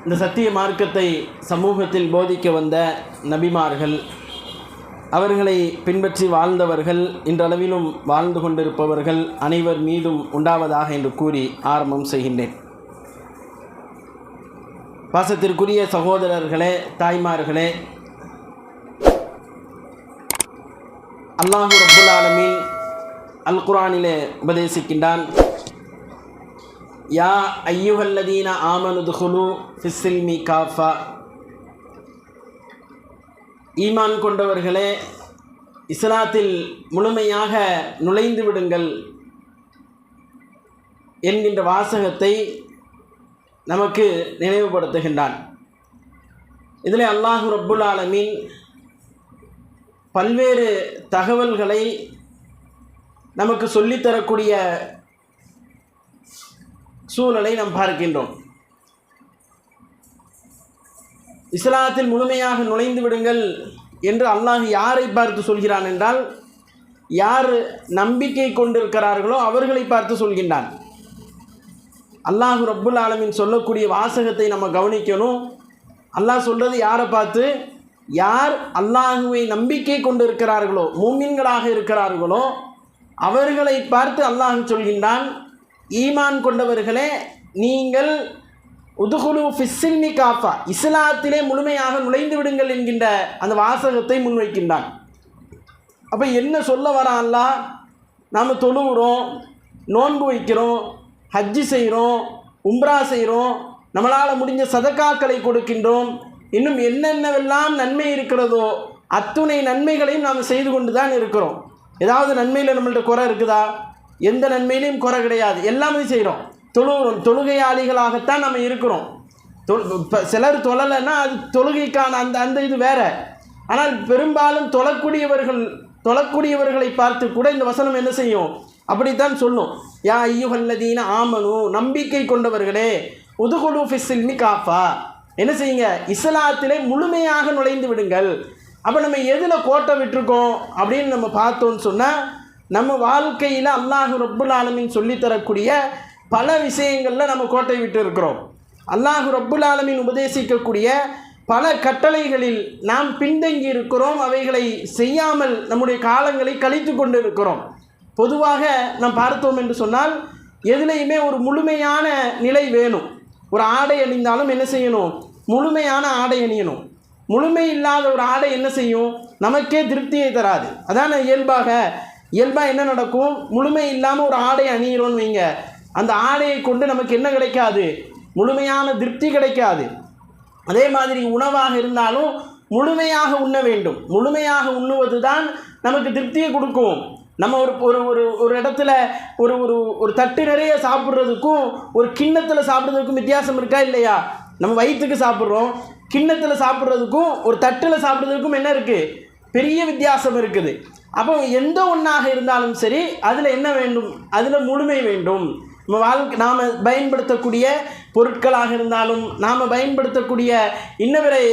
இந்த சத்திய மார்க்கத்தை சமூகத்தில் போதிக்க வந்த நபிமார்கள், அவர்களை பின்பற்றி வாழ்ந்தவர்கள், இன்றளவிலும் வாழ்ந்து கொண்டிருப்பவர்கள் அனைவர் மீதும் உண்டாவதாக என்று கூறி ஆரம்பம் செய்கின்றேன். பாசத்திற்குரிய சகோதரர்களே, தாய்மார்களே, அல்லாஹு ரப்புல் ஆலமீன் அல் குர்ஆனிலே உபதேசிக்கின்றான். யா ஐயுஹல்லதீன ஆமனு துகுலு ஃபிஸ்ஸில்மி காஃபா, ஈமான் கொண்டவர்களே, இஸ்லாத்தில் முழுமையாக நுழைந்து விடுங்கள் என்கின்ற வாசகத்தை நமக்கு நினைவுபடுத்துகின்றான். இதில் அல்லாஹு ரப்புல் ஆலமீன் பல்வேறு தகவல்களை நமக்கு சொல்லித்தரக்கூடிய சூழலை நாம் பார்க்கின்றோம். இஸ்லாத்தில் முழுமையாக நுழைந்து விடுங்கள் என்று அல்லாஹ் யாரை பார்த்து சொல்கிறான் என்றால், யார் நம்பிக்கை கொண்டிருக்கிறார்களோ அவர்களை பார்த்து சொல்கின்றான். அல்லாஹ் ரப்புல் ஆலமீன் சொல்லக்கூடிய வாசகத்தை நம்ம கவனிக்கணும். அல்லாஹ் சொல்கிறது யாரை பார்த்து? யார் அல்லாஹுவை நம்பிக்கை கொண்டிருக்கிறார்களோ, மூமின்களாக இருக்கிறார்களோ அவர்களை பார்த்து அல்லாஹ் சொல்கின்றான், ஈமான் கொண்டவர்களே, நீங்கள் உதுகுலு ஃபிஸ்ஸில்மி காஃபா, இஸ்லாத்திலே முழுமையாக நுழைந்து விடுங்கள் என்கின்ற அந்த வாசகத்தை முன்வைக்கின்றான். அப்போ என்ன சொல்ல வரான் அல்லாஹ்? நாம் தொழுகிறோம், நோன்பு வைக்கிறோம், ஹஜ்ஜி செய்கிறோம், உம்ரா செய்கிறோம், நம்மளால் முடிஞ்ச சதக்காக்களை கொடுக்கின்றோம், இன்னும் என்னென்னவெல்லாம் நன்மை இருக்கிறதோ அத்துணை நன்மைகளையும் நாம் செய்து கொண்டு தான் இருக்கிறோம். ஏதாவது நன்மையில் நம்மள்ட்ட குறை இருக்குதா? எந்த நன்மையிலையும் குறை கிடையாது, எல்லாமே செய்கிறோம். தொழுகிறோம், தொழுகையாளிகளாகத்தான் நம்ம இருக்கிறோம். சிலர் தொழலைன்னா அது தொழுகைக்கான அந்த இது வேறு. ஆனால் பெரும்பாலும் தொழக்கூடியவர்களை பார்த்து கூட இந்த வசனம் என்ன செய்யும்? அப்படித்தான் சொல்லும். யா ஐயுஹல்லதீன ஆமனு, நம்பிக்கை கொண்டவர்களே, உதுகுலு ஃபிஸ்ஸில்மி காஃபா, என்ன செய்யுங்க? இஸ்லாத்திலே முழுமையாக நுழைந்து விடுங்கள். அப்போ நம்ம எதில் கோட்டை விட்டுருக்கோம் அப்படின்னு நம்ம பார்த்தோன்னு சொன்னால், நம்ம வாழ்க்கையில் அல்லாஹ் ரப்புல் ஆலமீன் சொல்லித்தரக்கூடிய பல விஷயங்களில் நம்ம கோட்டை விட்டு இருக்கிறோம். அல்லாஹ் ரப்புல் ஆலமீன் உபதேசிக்கக்கூடிய பல கட்டளைகளில் நாம் பின்தங்கி இருக்கிறோம். அவைகளை செய்யாமல் நம்முடைய காலங்களை கழித்து கொண்டு இருக்கிறோம். பொதுவாக நாம் பார்த்தோம் என்று சொன்னால், எதுலேயுமே ஒரு முழுமையான நிலை வேணும். ஒரு ஆடை அணிந்தாலும் என்ன செய்யணும்? முழுமையான ஆடை அணியணும். முழுமை இல்லாத ஒரு ஆடை என்ன செய்யும்? நமக்கே திருப்தியை தராது. அதான் இயல்பாக என்ன நடக்கும்? முழுமை இல்லாமல் ஒரு ஆடை அணிகிறோன்னு வைங்க, அந்த ஆடையை கொண்டு நமக்கு என்ன கிடைக்காது? முழுமையான திருப்தி கிடைக்காது. அதே மாதிரி உணவாக இருந்தாலும் முழுமையாக உண்ண வேண்டும். முழுமையாக உண்ணுவது தான் நமக்கு திருப்தியை கொடுக்கும். நம்ம ஒரு இடத்துல ஒரு தட்டு நிறைய சாப்பிட்றதுக்கும் ஒரு கிண்ணத்தில் சாப்பிட்றதுக்கும் வித்தியாசம் இருக்கா இல்லையா? நம்ம வயிற்றுக்கு சாப்பிட்றோம், கிண்ணத்தில் சாப்பிட்றதுக்கும் ஒரு தட்டில் சாப்பிட்றதுக்கும் என்ன இருக்குது? பெரிய வித்தியாசம் இருக்குது. அப்போ எந்த ஒன்றாக இருந்தாலும் சரி, அதில் என்ன வேண்டும்? அதில் முழுமை வேண்டும். நம்ம நாம் பயன்படுத்தக்கூடிய பொருட்களாக இருந்தாலும், நாம் பயன்படுத்தக்கூடிய இன்னவரை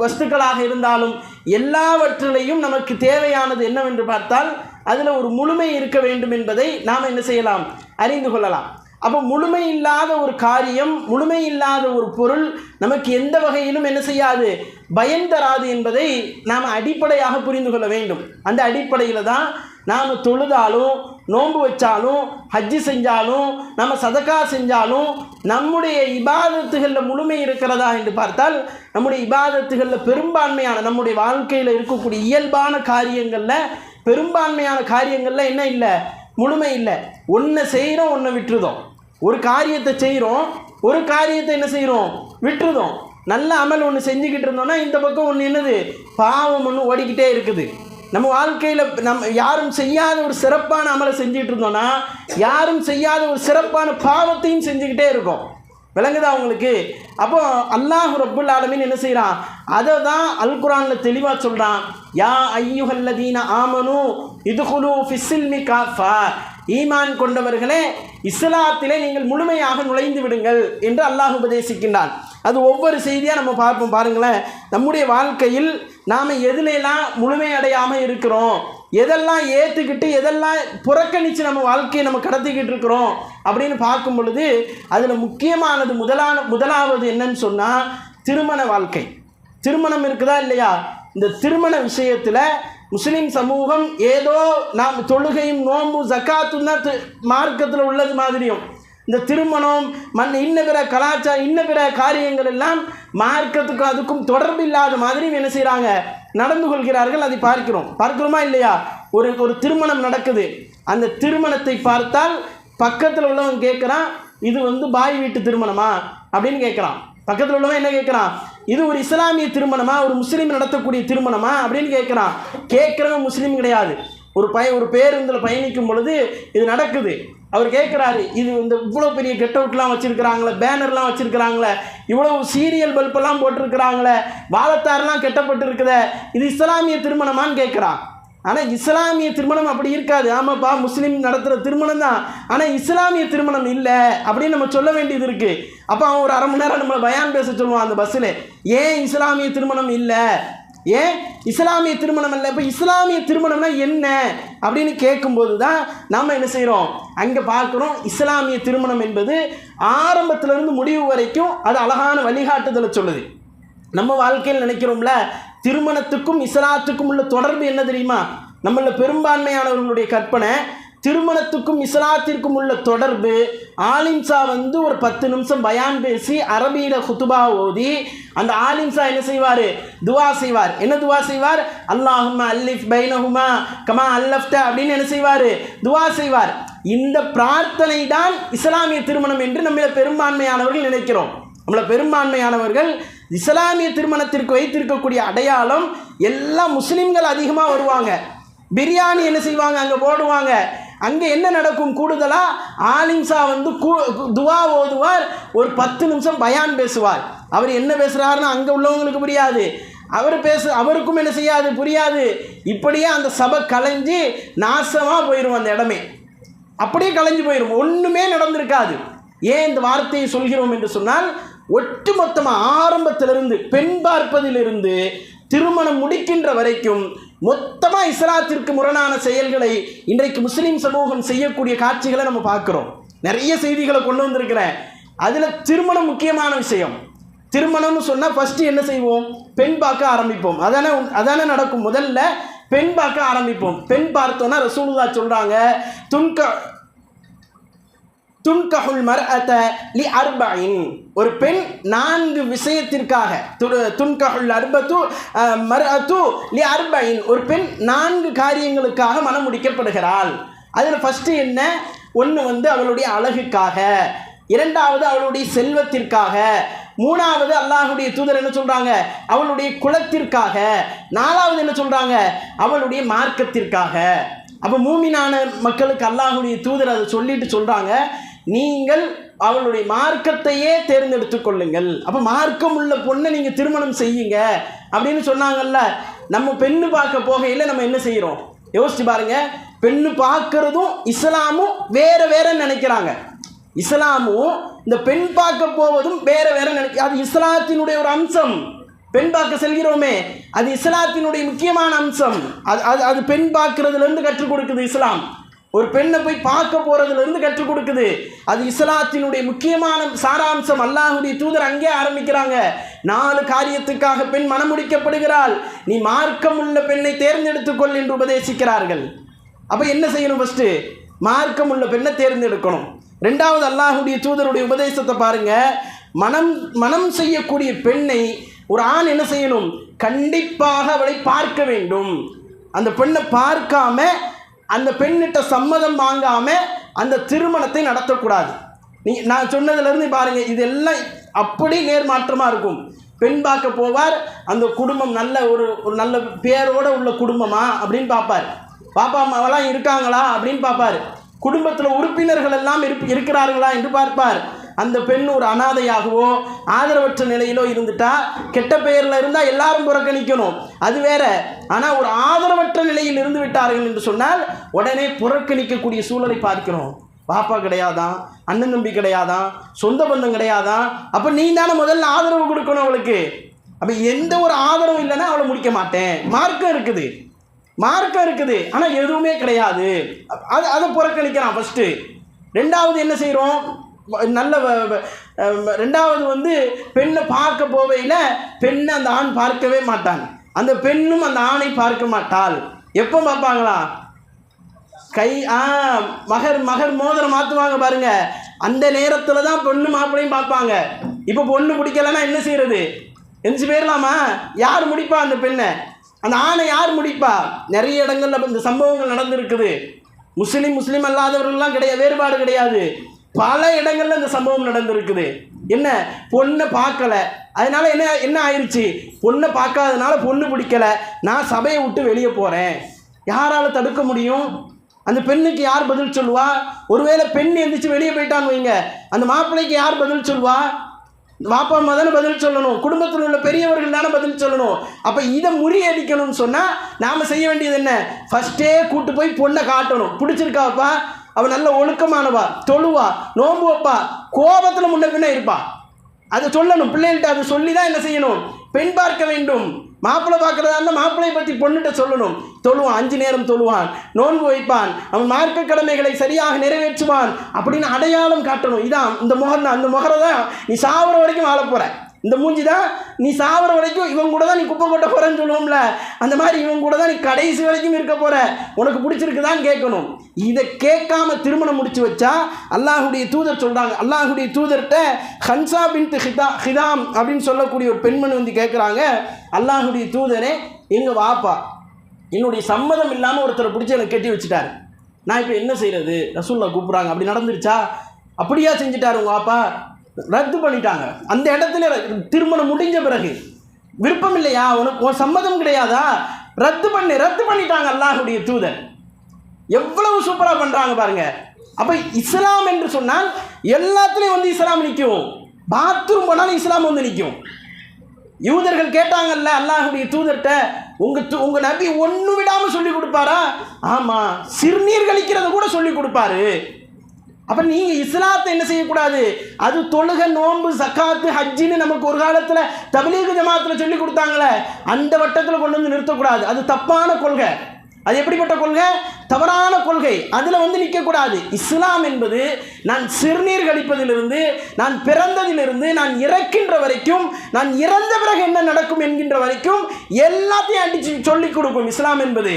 வஸ்துக்களாக இருந்தாலும், எல்லாவற்றிலையும் நமக்கு தேவையானது என்னவென்று பார்த்தால் அதில் ஒரு முழுமை இருக்க வேண்டும் என்பதை நாம் என்ன செய்யலாம்? அறிந்து கொள்ளலாம். அப்போ முழுமை இல்லாத ஒரு காரியம், முழுமை இல்லாத ஒரு பொருள் நமக்கு எந்த வகையிலும் என்ன செய்யாது? பயன் தராது என்பதை நாம் அடிப்படையாக புரிந்து கொள்ள வேண்டும். அந்த அடிப்படையில் தான் நாம் தொழுதாலும், நோன்பு வச்சாலும், ஹஜ்ஜி செஞ்சாலும், நம்ம சதக்கா செஞ்சாலும் நம்முடைய இபாதத்துகளில் முழுமை இருக்கிறதா என்று பார்த்தால், நம்முடைய இபாதத்துகளில் பெரும்பான்மையான நம்முடைய வாழ்க்கையில் இருக்கக்கூடிய இயல்பான காரியங்களில் பெரும்பான்மையான காரியங்களில் என்ன இல்லை? முழுமை இல்லை. ஒன்றை செய்கிறோம், ஒன்றை விட்டுருதோம். ஒரு காரியத்தை செய்கிறோம், ஒரு காரியத்தை என்ன செய்கிறோம்? விட்டுருதோம். நல்ல அமல் ஒன்று செஞ்சுக்கிட்டு இருந்தோம்னா இந்த பக்கம் ஒன்று என்னது? பாவம் ஒன்று ஓடிக்கிட்டே இருக்குது. நம்ம வாழ்க்கையில் நம்ம யாரும் செய்யாத ஒரு சிறப்பான அமலை செஞ்சுக்கிட்டு இருந்தோம்னா, யாரும் செய்யாத ஒரு சிறப்பான பாவத்தையும் செஞ்சுக்கிட்டே இருக்கோம். விளங்குதா உங்களுக்கு? அப்போ அல்லாஹ் ரப்புல் ஆலமீன் என்ன செய்கிறான்? அதை தான் அல் குர்ஆனில் தெளிவாக சொல்கிறான். யா ஐயுஹல்லதீன ஆமனு இதுகுலு ஃபிஸ்ஸில்மி காஃபா, ஈமான் கொண்டவர்களே, இஸ்லாத்திலே நீங்கள் முழுமையாக நுழைந்து விடுங்கள் என்று அல்லாஹ் உபதேசிக்கின்றான். அது ஒவ்வொரு செய்தியாக நம்ம பார்ப்போம். பாருங்களேன், நம்முடைய வாழ்க்கையில் நாம் எதிலெல்லாம் முழுமை அடையாமல் இருக்கிறோம், எதெல்லாம் ஏற்றுக்கிட்டு எதெல்லாம் புறக்கணித்து நம்ம வாழ்க்கையை நம்ம கடத்திக்கிட்டு இருக்கிறோம் அப்படின்னு பார்க்கும் பொழுது அதில் முக்கியமானது முதலாவது என்னன்னு சொன்னால் திருமண வாழ்க்கை. திருமணம் இருக்குதா இல்லையா? இந்த திருமண விஷயத்தில் முஸ்லீம் சமூகம் ஏதோ நாம் தொழுகையும் நோம்பு ஜக்காத்தும் தான் மார்க்கத்தில் உள்ளது மாதிரியும் இந்த திருமணம் இன்ன பிற கலாச்சாரம் இன்ன பிற காரியங்கள் எல்லாம் மார்க்கத்துக்கும் அதுக்கும் தொடர்பு இல்லாத மாதிரி என்ன செய்கிறாங்க, நடந்து கொள்கிறார்கள். அதை பார்க்கிறோமா இல்லையா? ஒரு திருமணம் நடக்குது. அந்த திருமணத்தை பார்த்தால் பக்கத்தில் உள்ளவன் கேட்குறான், இது பாய் வீட்டு திருமணமா அப்படின்னு கேட்குறான். பக்கத்தில் உள்ளவன் என்ன கேட்குறான், இது ஒரு இஸ்லாமிய திருமணமா, ஒரு முஸ்லீம் நடத்தக்கூடிய திருமணமா அப்படின்னு கேட்குறான். கேட்குறவன் முஸ்லீம் கிடையாது. ஒரு பேருந்தில் பயணிக்கும் பொழுது இது நடக்குது. அவர் கேட்குறாரு, இது இவ்வளோ பெரிய கெட் அவுட்லாம் வச்சுருக்கிறாங்களே, பேனர்லாம் வச்சுருக்கிறாங்களே, இவ்வளோ சீரியல் பல்பெல்லாம் போட்டிருக்கிறாங்களே, வாழத்தாரெலாம் கெட்டப்பட்டு இருக்குதே, இது இஸ்லாமிய திருமணமான்னு கேட்குறான். ஆனால் இஸ்லாமிய திருமணம் அப்படி இருக்காது. ஆமாப்பா, முஸ்லீம் நடத்துகிற திருமணம் தான், ஆனால் இஸ்லாமிய திருமணம் இல்லை அப்படின்னு நம்ம சொல்ல வேண்டியது இருக்குது. அப்போ அவன் ஒரு அரை மணி நேரம் நம்மளை பயான் பேச சொல்லுவான் அந்த பஸ்ஸில். ஏன் இஸ்லாமிய திருமணம் இல்லை, ஏன் இஸ்லாமிய திருமணம் இல்லை, இப்போ இஸ்லாமிய திருமணம்னா என்ன அப்படின்னு கேட்கும்போது தான் நம்ம என்ன செய்கிறோம், அங்கே பார்க்குறோம் இஸ்லாமிய திருமணம் என்பது ஆரம்பத்திலிருந்து முடிவு வரைக்கும் அது அழகான வழிகாட்டுதலை சொல்லுது. நம்ம வாழ்க்கையில் நினைக்கிறோம்ல, திருமணத்துக்கும் இஸ்லாத்துக்கும் உள்ள தொடர்பு என்ன தெரியுமா? நம்மள பெரும்பான்மையானவர்களுடைய கற்பனை திருமணத்துக்கும் இஸ்லாத்திற்கும் உள்ள தொடர்பு, ஆலிம்சா ஒரு 10 நிமிஷம் பயான் பேசி அரபியில் குத்துபா ஓதி அந்த ஆலிம்சா என்ன செய்வார், துவா செய்வார். என்ன துவா செய்வார்? அல்லாஹும்ம அல்லிஃப் பைனஹுமா கமா அல்லஃப்த அப்படின்னு என்ன செய்வார், துவா செய்வார். இந்த பிரார்த்தனை தான் இஸ்லாமிய திருமணம் என்று நம்மள பெரும்பான்மையானவர்கள் நினைக்கிறோம். நம்மள பெரும்பான்மையானவர்கள் இஸ்லாமிய திருமணத்திற்கு வைத்திருக்கக்கூடிய அடையாளம் எல்லாம் முஸ்லீம்கள் அதிகமாக வருவாங்க, பிரியாணி என்ன செய்வாங்க அங்கே போடுவாங்க. அங்கே என்ன நடக்கும், கூடுதலாக ஆலிம்சா துவா ஓதுவார், ஒரு 10 நிமிஷம் பயான் பேசுவார். அவர் என்ன பேசுகிறாருன்னு அங்கே உள்ளவங்களுக்கு புரியாது, அவருக்கும் என்ன செய்யாது, புரியாது. இப்படியே அந்த சபை கலைஞ்சு நாசமாக போயிடும், அந்த இடமே அப்படியே கலைஞ்சு போயிடும், ஒன்றுமே நடந்திருக்காது. ஏன் இந்த வார்த்தையை சொல்கிறோம் என்று சொன்னால், ஒட்டுமொத்தமாக ஆரம்பத்திலிருந்து பெண் பார்ப்பதிலிருந்து திருமணம் முடிக்கின்ற வரைக்கும் மொத்தமாக இஸ்லாத்திற்கு முரணான செயல்களை இன்றைக்கு முஸ்லீம் சமூகம் செய்யக்கூடிய காட்சிகளை நம்ம பார்க்குறோம். நிறைய செய்திகளை கொண்டு வந்திருக்கிறேன். அதில் திருமணம் முக்கியமான விஷயம். திருமணம்னு சொன்னால் ஃபஸ்ட்டு என்ன செய்வோம், பெண் பார்க்க ஆரம்பிப்போம். அதானே நடக்கும். முதல்ல பெண் பார்க்க ஆரம்பிப்போம். பெண் பார்த்தோன்னா ரசூலுல்லாஹ் சொல்கிறாங்க, துன்கஹுல் மர்அத லி அர்பஇன், ஒரு பெண் 4 விஷயத்திற்காக, துன்கஹுல் மர்அது லி அர்பஇன், ஒரு பெண் 4 காரியங்களுக்காக மனம் முடிக்கப்படுகிறாள். அதில் ஃபஸ்ட்டு என்ன, ஒன்று அவளுடைய அழகுக்காக, இரண்டாவது அவளுடைய செல்வத்திற்காக, மூணாவது அல்லாஹுடைய தூதர் என்ன சொல்கிறாங்க, அவளுடைய குலத்திற்காக, நாலாவது என்ன சொல்கிறாங்க, அவளுடைய மார்க்கத்திற்காக. அப்போ மூமினான மக்களுக்கு அல்லாஹுடைய தூதர் அதை சொல்லிட்டு சொல்கிறாங்க, நீங்கள் அவளுடைய மார்க்கத்தையே தேர்ந்தெடுத்து கொள்ளுங்கள். அப்போ மார்க்கம் உள்ள பொண்ணை நீங்கள் திருமணம் செய்யுங்க அப்படின்னு சொன்னாங்கல்ல. நம்ம பெண்ணு பார்க்க போகையில் நம்ம என்ன செய்கிறோம் யோசிச்சு பாருங்க. பெண்ணு பார்க்கறதும் இஸ்லாமும் வேற நினைக்கிறாங்க. இஸ்லாமும் இந்த பெண் பார்க்க போவதும் வேற அது இஸ்லாத்தினுடைய ஒரு அம்சம். பெண் பார்க்க செல்கிறோமே, அது இஸ்லாத்தினுடைய முக்கியமான அம்சம். அது பெண் பார்க்கறதுலேருந்து கற்றுக் கொடுக்குது இஸ்லாம். ஒரு பெண்ணை போய் பார்க்க போகிறதுலேருந்து கற்றுக் கொடுக்குது. அது இஸ்லாத்தினுடைய முக்கியமான சாராம்சம். அல்லாஹுடைய தூதர் அங்கே ஆரம்பிக்கிறாங்க, 4 காரியத்துக்காக பெண் மனமுடிக்கப்படுகிறாள், நீ மார்க்கம் உள்ள பெண்ணை தேர்ந்தெடுத்துக்கொள் என்று உபதேசிக்கிறார்கள். அப்போ என்ன செய்யணும், ஃபஸ்ட்டு மார்க்கம் உள்ள பெண்ணை தேர்ந்தெடுக்கணும். ரெண்டாவது அல்லாஹுடைய தூதருடைய உபதேசத்தை பாருங்க, மனம் செய்யக்கூடிய பெண்ணை ஒரு ஆண் என்ன செய்யணும், கண்டிப்பாக அவளை பார்க்க வேண்டும். அந்த பெண்ணை பார்க்காம, அந்த பெண்ணிட்ட சம்மதம் வாங்காமல் அந்த திருமணத்தை நடத்தக்கூடாது. நான் சொன்னதுலேருந்து பாருங்கள், இதெல்லாம் அப்படி நேர்மாற்றமாக இருக்கும். பெண் பார்க்க போவார், அந்த குடும்பம் நல்ல ஒரு நல்ல பேரோடு உள்ள குடும்பமா அப்படின்னு பார்ப்பார். பாப்பா அம்மாவெல்லாம் இருக்காங்களா அப்படின்னு பார்ப்பார். குடும்பத்தில் உறுப்பினர்கள் எல்லாம் இருக்கிறார்களா என்று பார்ப்பார். அந்த பெண் ஒரு அனாதையாகவோ ஆதரவற்ற நிலையிலோ இருந்துட்டா, கெட்ட பெயரில் இருந்தால் எல்லாரும் புறக்கணிக்கணும், அது வேற. ஆனால் ஒரு ஆதரவற்ற நிலையில் இருந்து விட்டார்கள் என்று சொன்னால் உடனே புறக்கணிக்கக்கூடிய சூழலை பார்க்கிறோம். பாப்பா கிடையாதான், அண்ணன் தம்பி கிடையாதான், சொந்த பந்தம் கிடையாதான், அப்போ நீ தானே முதல்ல ஆதரவு கொடுக்கணும் அவளுக்கு. அப்போ எந்த ஒரு ஆதரவும் இல்லைன்னா அவளை முடிக்க மாட்டேன். மார்க்கம் இருக்குது, மார்க்கம் இருக்குது ஆனால் எதுவுமே கிடையாது. அதை புறக்கணிக்கிறான் ஃபஸ்ட்டு. ரெண்டாவது என்ன செய்கிறோம், ரெண்டாவது வந்து பெண்ணை பார்க்க போவையில் பெண்ணை அந்த ஆண் பார்க்கவே மாட்டான், அந்த பெண்ணும் அந்த ஆணை பார்க்க மாட்டாள். எப்போ பார்ப்பாங்களா, மகர் மோதிரம் மாற்றுவாங்க பாருங்க, அந்த நேரத்தில் தான் பொண்ணு மாப்பிள்ளையும் பார்ப்பாங்க. இப்போ பொண்ணு பிடிக்கலன்னா என்ன செய்யறது, எந்திச்சு போயிடலாமா? யார் முடிப்பா அந்த பெண்ணை, அந்த ஆணை யார் முடிப்பா? நிறைய இடங்கள்ல இந்த சம்பவங்கள் நடந்திருக்குது. முஸ்லீம் அல்லாதவர்கள்லாம் கிடையாது, வேறுபாடு கிடையாது. பல இடங்கள்ல இந்த சம்பவம் நடந்திருக்குது. என்ன, பொண்ணை பார்க்கல, அதனால என்ன ஆயிடுச்சு, பொண்ணை பார்க்காதனால பொண்ணு பிடிக்கல, நான் சபையை விட்டு வெளியே போகிறேன். யாரால் தடுக்க முடியும்? அந்த பெண்ணுக்கு யார் பதில் சொல்லுவா? ஒருவேளை பெண் எந்திரிச்சு வெளியே போயிட்டான்னு வைங்க, அந்த மாப்பிள்ளைக்கு யார் பதில் சொல்வா? வாப்பா அம்மா தானே பதில் சொல்லணும், குடும்பத்தில் உள்ள பெரியவர்கள் தானே பதில் சொல்லணும். அப்போ இதை முறியடிக்கணும்னு சொன்னால் நாம் செய்ய வேண்டியது என்ன, ஃபஸ்ட்டே கூட்டு போய் பொண்ணை காட்டணும். பிடிச்சிருக்காப்பா, அவள் நல்ல ஒழுக்கமானவா, தொழுவா, நோம்பு வைப்பா, கோபத்தில் முன்ன பின்ன இருப்பா, அதை சொல்லணும் பிள்ளைகள்கிட்ட. அதை சொல்லி தான் என்ன செய்யணும், பெண் பார்க்க வேண்டும். மாப்பிள்ளை பார்க்குறதா இருந்தால் மாப்பிள்ளையை பற்றி பொண்ணுகிட்ட சொல்லணும். தொழுவான், 5 நேரம் தொழுவான், நோன்பு வைப்பான், அவன் மார்க்க கடமைகளை சரியாக நிறைவேற்றுவான் அப்படின்னு அடையாளம் காட்டணும். இதான் இந்த முகம் தான், அந்த முகரை தான் நீ சாவர வரைக்கும் வாழ போகிற. இந்த மூஞ்சி தான் நீ சாவர வரைக்கும் இவன் கூட தான் நீ குப்பை கொட்ட போகிறேன்னு சொல்லுவோம்ல, அந்த மாதிரி இவன் கூட தான் நீ கடைசி வரைக்கும் இருக்க போகிற. உனக்கு பிடிச்சிருக்குதான் கேட்கணும். இதை கேட்காம திருமணம் முடிச்சு வச்சா அல்லாஹுடைய தூதர் சொல்கிறாங்க, அல்லாஹுடைய தூதர்கிட்ட ஹன்சா பின்த் ஹிதாம் அப்படின்னு சொல்லக்கூடிய ஒரு பெண்மணி வந்து கேட்குறாங்க, அல்லாஹுடைய தூதரே, எங்கள் வாப்பா என்னுடைய சம்மதம் இல்லாமல் ஒருத்தரை பிடிச்சி எனக்கு கட்டி வச்சுட்டாரு, நான் இப்போ என்ன செய்கிறது? ரசூல்லா கூப்பிட்றாங்க, அப்படி நடந்துருச்சா? அப்படியா செஞ்சுட்டாரு உங்கள் வாப்பா? ரத்து பண்ணிட்டாங்க. அந்த இடத்துல திருமணம் முடிஞ்ச பிறகு விருப்பம் இல்லையா, உனக்கு சம்மதம் கிடையாதா, ரத்து பண்ணிட்டாங்க அல்லாஹுடைய தூதர். எவ்வளவு சூப்பராக பண்ணுறாங்க பாருங்க. அப்போ இஸ்லாம் என்று சொன்னால் எல்லாத்துலேயும் வந்து இஸ்லாம் நிற்கும். பாத்ரூம் போனாலும் இஸ்லாம் வந்து நிற்கும். யூதர்கள் கேட்டாங்கல்ல அல்லாஹுடைய தூதர்கிட்ட, உங்க நபி ஒன்று விடாமல் சொல்லி கொடுப்பாரா? ஆமாம், சிறுநீர் கழிக்கிறத கூட சொல்லி கொடுப்பாரு. அப்போ நீங்கள் இஸ்லாத்தை என்ன செய்யக்கூடாது, அது தொழுகை, நோன்பு, சக்காத்து, ஹஜ்ஜின்னு நமக்கு ஒரு காலத்தில் தப்லீக் ஜமாத்தில் சொல்லி கொடுத்தாங்களே, அந்த வட்டத்தில் கொண்டு வந்து நிறுத்தக்கூடாது. அது தப்பான கொள்கை. அது எப்படிப்பட்ட கொள்கை? தவறான கொள்கை. அதில் வந்து நிற்கக்கூடாது. இஸ்லாம் என்பது நான் சிறுநீர் கழிப்பதிலிருந்து, நான் பிறந்ததிலிருந்து, நான் இறக்கின்ற வரைக்கும், நான் இறந்த பிறகு என்ன நடக்கும் என்கின்ற வரைக்கும் எல்லாத்தையும் அடித்து சொல்லிக் கொடுக்கும் இஸ்லாம் என்பது.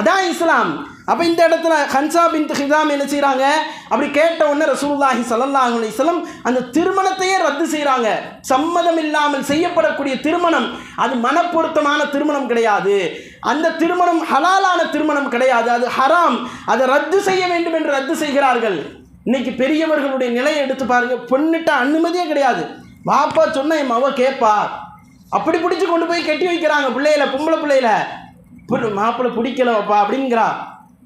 அதான் இஸ்லாம். அப்போ இந்த இடத்துல ஹன்சா பின்த் ஹிதாம் என்ன செய்கிறாங்க, அப்படி கேட்ட உடனே ரசூலுல்லாஹி ஸல்லல்லாஹு அலைஹி வஸல்லம் அந்த திருமணத்தையே ரத்து செய்கிறாங்க. சம்மதம் இல்லாமல் செய்யப்படக்கூடிய திருமணம் அது மனப்பொருத்தமான திருமணம் கிடையாது, அந்த திருமணம் ஹலாலான திருமணம் கிடையாது, அது ஹராம், அதை ரத்து செய்ய வேண்டும் என்று ரத்து செய்கிறார்கள். இன்னைக்கு பெரியவர்களுடைய நிலையை எடுத்து பாருங்க, பொண்ணுட்ட அனுமதியே கிடையாது. வாப்பா சொன்ன என் மவ கேட்பா, அப்படி பிடிச்சி கொண்டு போய் கட்டி வைக்கிறாங்க பிள்ளையில, பொம்பளை பிள்ளையில. மாப்பிள்ளை பிடிக்கலப்பா அப்படிங்கிறா.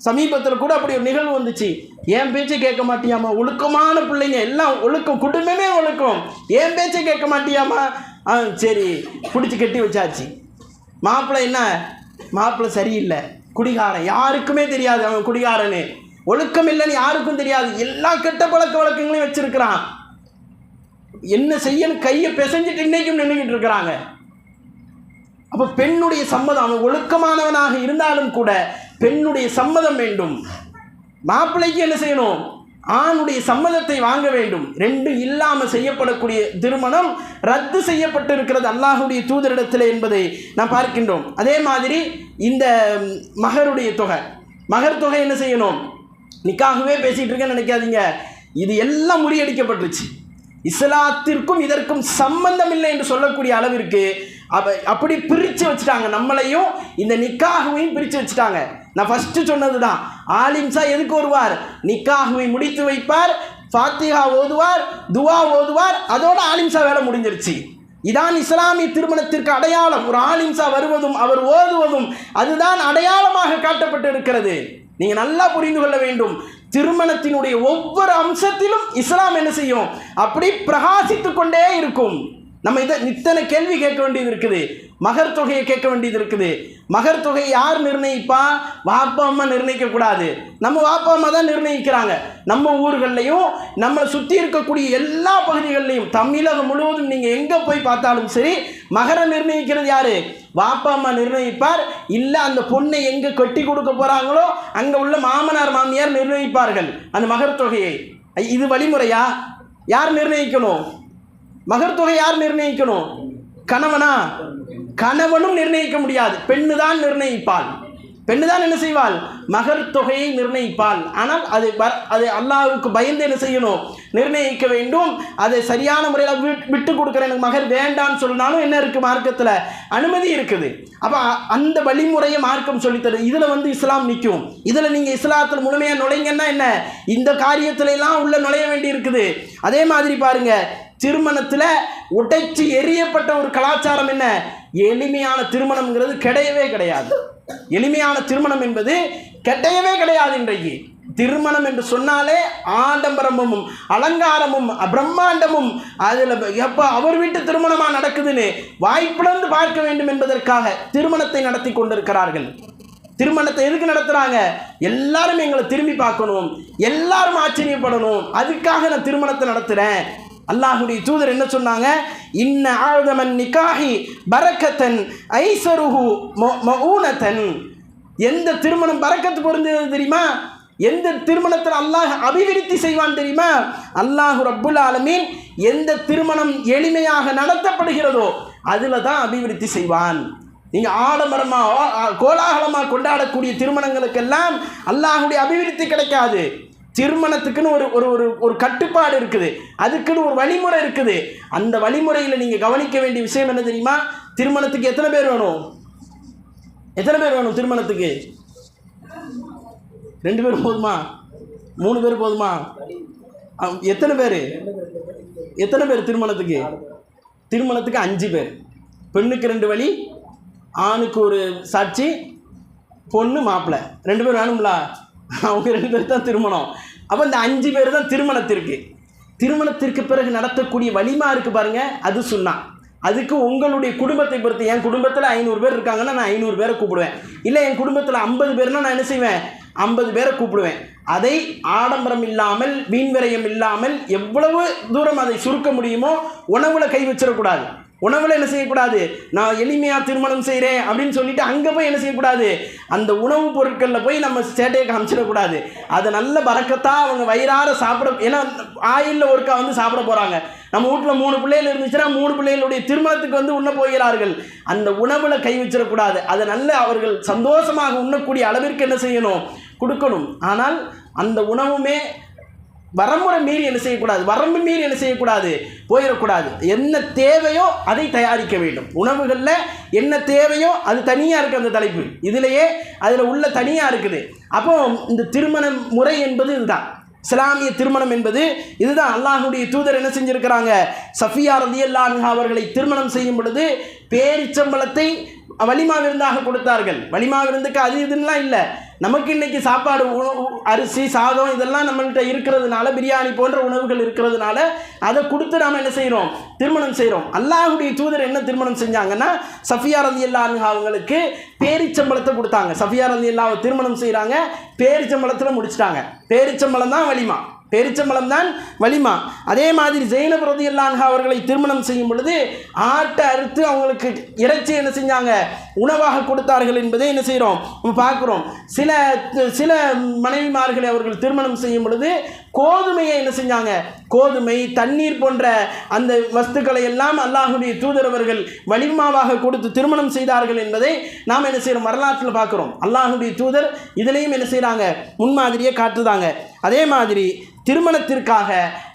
சமீபத்தில் கூட அப்படி ஒரு நிகழ்வு வந்துச்சு. என் பேச்சை கேட்க மாட்டியாமா, ஒழுக்கமான பிள்ளைங்க எல்லாம் ஒழுக்கம், குடும்பமே ஒழுக்கம், என் பேச்சை கேட்க மாட்டியாமா? சரி, பிடிச்சி கட்டி வச்சாச்சு. மாப்பிள்ளை என்ன, மாப்பிள்ளை சரியில்லை, குடிகாரன், யாருக்குமே தெரியாது அவன் குடிகாரன்னு, ஒழுக்கம் இல்லைன்னு யாருக்கும் தெரியாது, எல்லா கெட்ட பழக்க வழக்கங்களையும் வச்சிருக்கிறான். என்ன செய்யணும், கையை பிசைஞ்சிட்டு இன்னைக்கும் நின்றுக்கிட்டு இருக்கிறாங்க. அப்போ பெண்ணுடைய சம்மதம், அவன் ஒழுக்கமானவனாக இருந்தாலும் கூட பெண்ணுடைய சம்மதம் வேண்டும். மாப்பிள்ளைக்கு என்ன செய்யணும், ஆணுடைய சம்மதத்தை வாங்க வேண்டும். ரெண்டும் இல்லாமல் செய்யப்படக்கூடிய திருமணம் ரத்து செய்யப்பட்டு இருக்கிறது அல்லாஹுடைய தூதரிடத்தில் என்பதை நாம் பார்க்கின்றோம். அதே மாதிரி இந்த மகருடைய தொகை, மகர் தொகை என்ன செய்யணும், நிக்காகவே பேசிகிட்டு இருக்கேன்னு நினைக்காதீங்க, இது எல்லாம் முறியடிக்கப்பட்டுருச்சு. இஸ்லாத்திற்கும் இதற்கும் சம்பந்தம் இல்லை என்று சொல்லக்கூடிய அளவிற்கு அப்படி பிரித்து வச்சுட்டாங்க. நம்மளையும் இந்த நிக்காகவையும் பிரித்து வச்சுட்டாங்க. நான் ஃபஸ்ட்டு சொன்னது தான், ஆலிம்சா எதுக்கு வருவார், நிக்காகவை முடித்து வைப்பார், ஃபாத்திஹா ஓதுவார், துவா ஓதுவார், அதோட ஆலிம்சா வேலை முடிஞ்சிருச்சு. இதான் இஸ்லாமிய திருமணத்திற்கு அடையாளம். ஒரு ஆலிம்சா வருவதும் அவர் ஓதுவதும் அதுதான் அடையாளமாக காட்டப்பட்டு இருக்கிறது. நீங்கள் நல்லா புரிந்து கொள்ள வேண்டும். திருமணத்தினுடைய ஒவ்வொரு அம்சத்திலும் இஸ்லாம் என்ன செய்யும், அப்படி பிரகாசித்து கொண்டே இருக்கும். நம்ம இத்தனை கேள்வி கேட்க வேண்டியது இருக்குது. மகர் தொகையை கேட்க வேண்டியது இருக்குது. மகர் தொகையை யார் நிர்ணயிப்பா? வாப்பா அம்மா நிர்ணயிக்கக்கூடாது. நம்ம வாப்பா அம்மா தான் நிர்ணயிக்கிறாங்க. நம்ம ஊர்கள்லையும் நம்மளை சுற்றி இருக்கக்கூடிய எல்லா பகுதிகளிலையும் தமிழகம் முழுவதும் நீங்கள் எங்கே போய் பார்த்தாலும் சரி, மகரை நிர்ணயிக்கிறது யார்? வாப்பா அம்மா நிர்ணயிப்பார். இல்லை அந்த பொண்ணை எங்கே கட்டி கொடுக்க போகிறாங்களோ அங்கே உள்ள மாமனார் மாமியார் நிர்ணயிப்பார்கள் அந்த மகர் தொகையை. இது வழிமுறையா? யார் நிர்ணயிக்கணும்? மகர் தொகை யார் நிர்ணயிக்கணும்? கணவனா? கணவனும் நிர்ணயிக்க முடியாது. பெண்ணு தான் நிர்ணயிப்பாள். பெண்ணு தான் என்ன செய்வாள்? மகர் தொகையை நிர்ணயிப்பாள். ஆனால் அது அல்லாஹ்வுக்கு பயந்து என்ன செய்யணும்? நிர்ணயிக்க வேண்டும். அதை சரியான முறையில் விட்டு கொடுக்குறேன், எனக்கு மகர் வேண்டான்னு சொன்னாலும் என்ன இருக்குது? மார்க்கத்தில் அனுமதி இருக்குது. அப்போ அந்த வழிமுறையை மார்க்கம் சொல்லித்தருது. இதில் இஸ்லாம் நிற்கும். இதில் நீங்கள் இஸ்லாத்தில் முழுமையாக நுழைங்கன்னா என்ன, இந்த காரியத்துல எல்லாம் உள்ள நுழைய வேண்டி இருக்குது. அதே மாதிரி பாருங்க, திருமணத்தில் உடைச்சி எரியப்பட்ட ஒரு கலாச்சாரம் என்ன? எளிமையான திருமணம்ங்கிறது கிடையவே கிடையாது. எளிமையான திருமணம் என்பது கிடையவே கிடையாது. இன்றைக்கு திருமணம் என்று சொன்னாலே ஆடம்பரமும் அலங்காரமும் பிரம்மாண்டமும், அதில் எப்போ அவர் வீட்டு திருமணமாக நடக்குதுன்னு வாய்ப்பிழந்து பார்க்க வேண்டும் என்பதற்காக திருமணத்தை நடத்தி கொண்டிருக்கிறார்கள். திருமணத்தை எதுக்கு நடத்துகிறாங்க? எல்லாரும் எங்களை திரும்பி பார்க்கணும், எல்லாரும் ஆச்சரியப்படணும், அதுக்காக நான் திருமணத்தை நடத்துகிறேன். அல்லாஹுடைய தூதர் என்ன சொன்னாங்க? இன்ன ஆழ்தமன் நிகாஹி பரக்கத்தன் ஐசருஹு மஊனத்தன். எந்த திருமணம் பரக்கத்து பொருந்தது தெரியுமா? எந்த திருமணத்தில் அல்லாஹ் அபிவிருத்தி செய்வான் தெரியுமா? அல்லாஹு ரப்புல் ஆலமீன் எந்த திருமணம் எளிமையாக நடத்தப்படுகிறதோ அதில் தான் அபிவிருத்தி செய்வான். நீங்கள் ஆடம்பரமாக கோலாகலமாக கொண்டாடக்கூடிய திருமணங்களுக்கெல்லாம் அல்லாஹுடைய அபிவிருத்தி கிடைக்காது. திருமணத்துக்குன்னு ஒரு கட்டுப்பாடு இருக்குது, அதுக்குன்னு ஒரு வழிமுறை இருக்குது. அந்த வழிமுறையில் நீங்கள் கவனிக்க வேண்டிய விஷயம் என்ன தெரியுமா? திருமணத்துக்கு எத்தனை பேர் வேணும்? எத்தனை பேர் வேணும் திருமணத்துக்கு? 2 பேர் போதுமா? 3 பேர் போதுமா? எத்தனை பேர்? எத்தனை பேர் திருமணத்துக்கு? திருமணத்துக்கு 5 பேர். பெண்ணுக்கு 2 வழி, ஆணுக்கு ஒரு சாட்சி, பொண்ணு மாப்பிள்ளை 2 பேர் வேணும்ல. அவங்க 2 பேர் தான் திருமணம். அப்போ இந்த 5 பேர் தான் திருமணத்திற்கு. திருமணத்திற்கு பிறகு நடத்தக்கூடிய வலிமா இருக்குது பாருங்க, அது சுன்னா. அதுக்கு உங்களுடைய குடும்பத்தை பொறுத்து, என் குடும்பத்தில் 500 பேர் இருக்காங்கன்னா நான் 500 பேரை கூப்பிடுவேன். இல்லை என் குடும்பத்தில் 50 பேர்னா நான் என்ன செய்வேன்? 50 பேரை கூப்பிடுவேன். அதை ஆடம்பரம் இல்லாமல் வீண் விரயம் இல்லாமல் எவ்வளவு தூரம் அதை சுருக்க முடியுமோ உணவில் கை வச்சிடக்கூடாது. உணவில் என்ன செய்யக்கூடாது? நான் எளிமையாக திருமணம் செய்கிறேன் அப்படின்னு சொல்லிட்டு அங்கே போய் என்ன செய்யக்கூடாது? அந்த உணவுப் பொருட்களில் போய் நம்ம சேட்டையை காமிச்சிடக்கூடாது. அதை நல்ல பறக்கத்தான் அவங்க வயிறார சாப்பிட, ஏன்னா ஆயிலில் ஒருக்கா சாப்பிட போகிறாங்க. நம்ம வீட்டில் 3 பிள்ளைகள் இருந்துச்சுன்னா 3 பிள்ளைகளுடைய திருமணத்துக்கு உண்ண போகிறார்கள். அந்த உணவில் கை வச்சிடக்கூடாது. அதை நல்ல அவர்கள் சந்தோஷமாக உண்ணக்கூடிய அளவிற்கு என்ன செய்யணும்? கொடுக்கணும். ஆனால் அந்த உணவுமே வரமுறை மீறி என்ன செய்யக்கூடாது? வரம்பு மீறி என்ன செய்யக்கூடாது? போயிடக்கூடாது. என்ன தேவையோ அதை தயாரிக்க வேண்டும். உணவுகளில் என்ன தேவையோ அது தனியாக இருக்குது. அந்த தலைப்பு இதிலேயே அதில் உள்ள தனியாக இருக்குது. அப்போ இந்த திருமண முறை என்பது இதுதான். இஸ்லாமிய திருமணம் என்பது இதுதான். அல்லாஹுடைய தூதர் என்ன செஞ்சிருக்கிறாங்க? சஃபியா ரலியல்லாஹு அன்ஹா அவர்களை திருமணம் செய்யும் பொழுது பேரிச்சம்பழத்தை வலிமா விருந்தாக கொடுத்தார்கள். வலிமா விருந்துக்கு அது இதுன்னெலாம் இல்லை. நமக்கு இன்றைக்கி சாப்பாடு, அரிசி, சாதம் இதெல்லாம் நம்மள்கிட்ட இருக்கிறதுனால, பிரியாணி போன்ற உணவுகள் இருக்கிறதுனால அதை கொடுத்து நாம் என்ன செய்கிறோம்? திருமணம் செய்கிறோம். அல்லாஹுடைய தூதர் என்ன திருமணம் செஞ்சாங்கன்னா, சஃபியா ரலியல்லாஹு அன்ஹா அவங்களுக்கு பேரிச்சம்பழத்தை கொடுத்தாங்க. சஃபியா ரலியல்லாஹு திருமணம் செய்கிறாங்க, பேரிச்சம்பழத்தில் முடிச்சிட்டாங்க. பேரிச்சம்பழம் தான் வலிமா, பேரிச்சம்பழம் தான் வலிமா. அதே மாதிரி ஜெய்னப் ரலியல்லாஹு அன்ஹா அவர்களை திருமணம் செய்யும் பொழுது ஆட்டை அறுத்து அவங்களுக்கு இறைச்சி என்ன செஞ்சாங்க? உணவாக கொடுத்தார்கள் என்பதை என்ன செய்கிறோம்? நம்ம பார்க்குறோம். சில மனைவிமார்களை அவர்கள் திருமணம் செய்யும் பொழுது கோதுமையை என்ன செஞ்சாங்க? கோதுமை, தண்ணீர் போன்ற அந்த வஸ்துக்களை எல்லாம் அல்லாஹுடைய தூதர் அவர்கள் வலிமாவாக கொடுத்து திருமணம் செய்தார்கள் என்பதை நாம் என்ன செய்கிறோம்? வரலாற்றில் பார்க்குறோம். அல்லாஹுடைய தூதர் இதிலையும் என்ன செய்கிறாங்க? முன்மாதிரியை காட்டுதாங்க. அதே மாதிரி திருமணத்திற்காக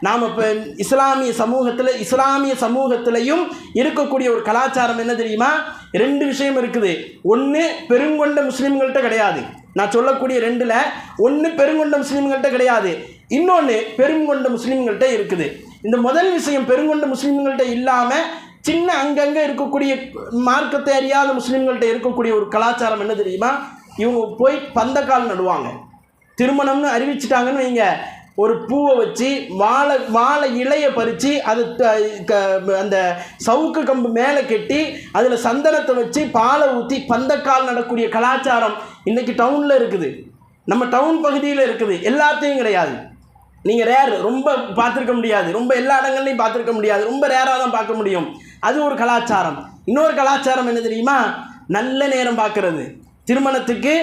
நாம் இப்போ இஸ்லாமிய சமூகத்திலையும் இருக்கக்கூடிய ஒரு கலாச்சாரம் என்ன தெரியுமா? 2 விஷயம் இருக்குது. ஒன்று பெருங்கொண்ட முஸ்லீம்கள்கிட்ட கிடையாது. நான் சொல்லக்கூடிய 2ல் ஒன்று பெருங்கொண்ட முஸ்லீம்கள்கிட்ட கிடையாது, இன்னொன்று பெருங்கொண்ட முஸ்லீம்கள்கிட்ட இருக்குது. இந்த முதல் விஷயம் பெருங்கொண்ட முஸ்லீம்கள்கிட்ட இல்லாமல் சின்ன அங்கங்கே இருக்கக்கூடிய மார்க்கத்தை அறியாத முஸ்லீம்கள்கிட்ட இருக்கக்கூடிய ஒரு கலாச்சாரம் என்ன தெரியுமா? இவங்க போய் பந்தக்கால் நடுவாங்க. திருமணம்னு அறிவிச்சிட்டாங்கன்னு வைங்க, ஒரு பூவை வச்சு வாழை இலையை பறித்து அது அந்த சவுக்கு கம்பு மேலே கட்டி அதில் சந்தனத்தை வச்சு பாலை ஊற்றி பந்தக்கால் நடக்கூடிய கலாச்சாரம் இன்றைக்கி டவுனில் இருக்குது, நம்ம டவுன் பகுதியில் இருக்குது. எல்லாத்தையும் கிடையாது, நீங்கள் ரேர், ரொம்ப பார்த்துருக்க முடியாது, ரொம்ப எல்லா இடங்கள்லையும் பார்த்துருக்க முடியாது, ரொம்ப ரேராக தான் பார்க்க முடியும். அது ஒரு கலாச்சாரம். இன்னொரு கலாச்சாரம் என்ன தெரியுமா? நல்ல நேரம் பார்க்குறது. திருமணத்துக்கு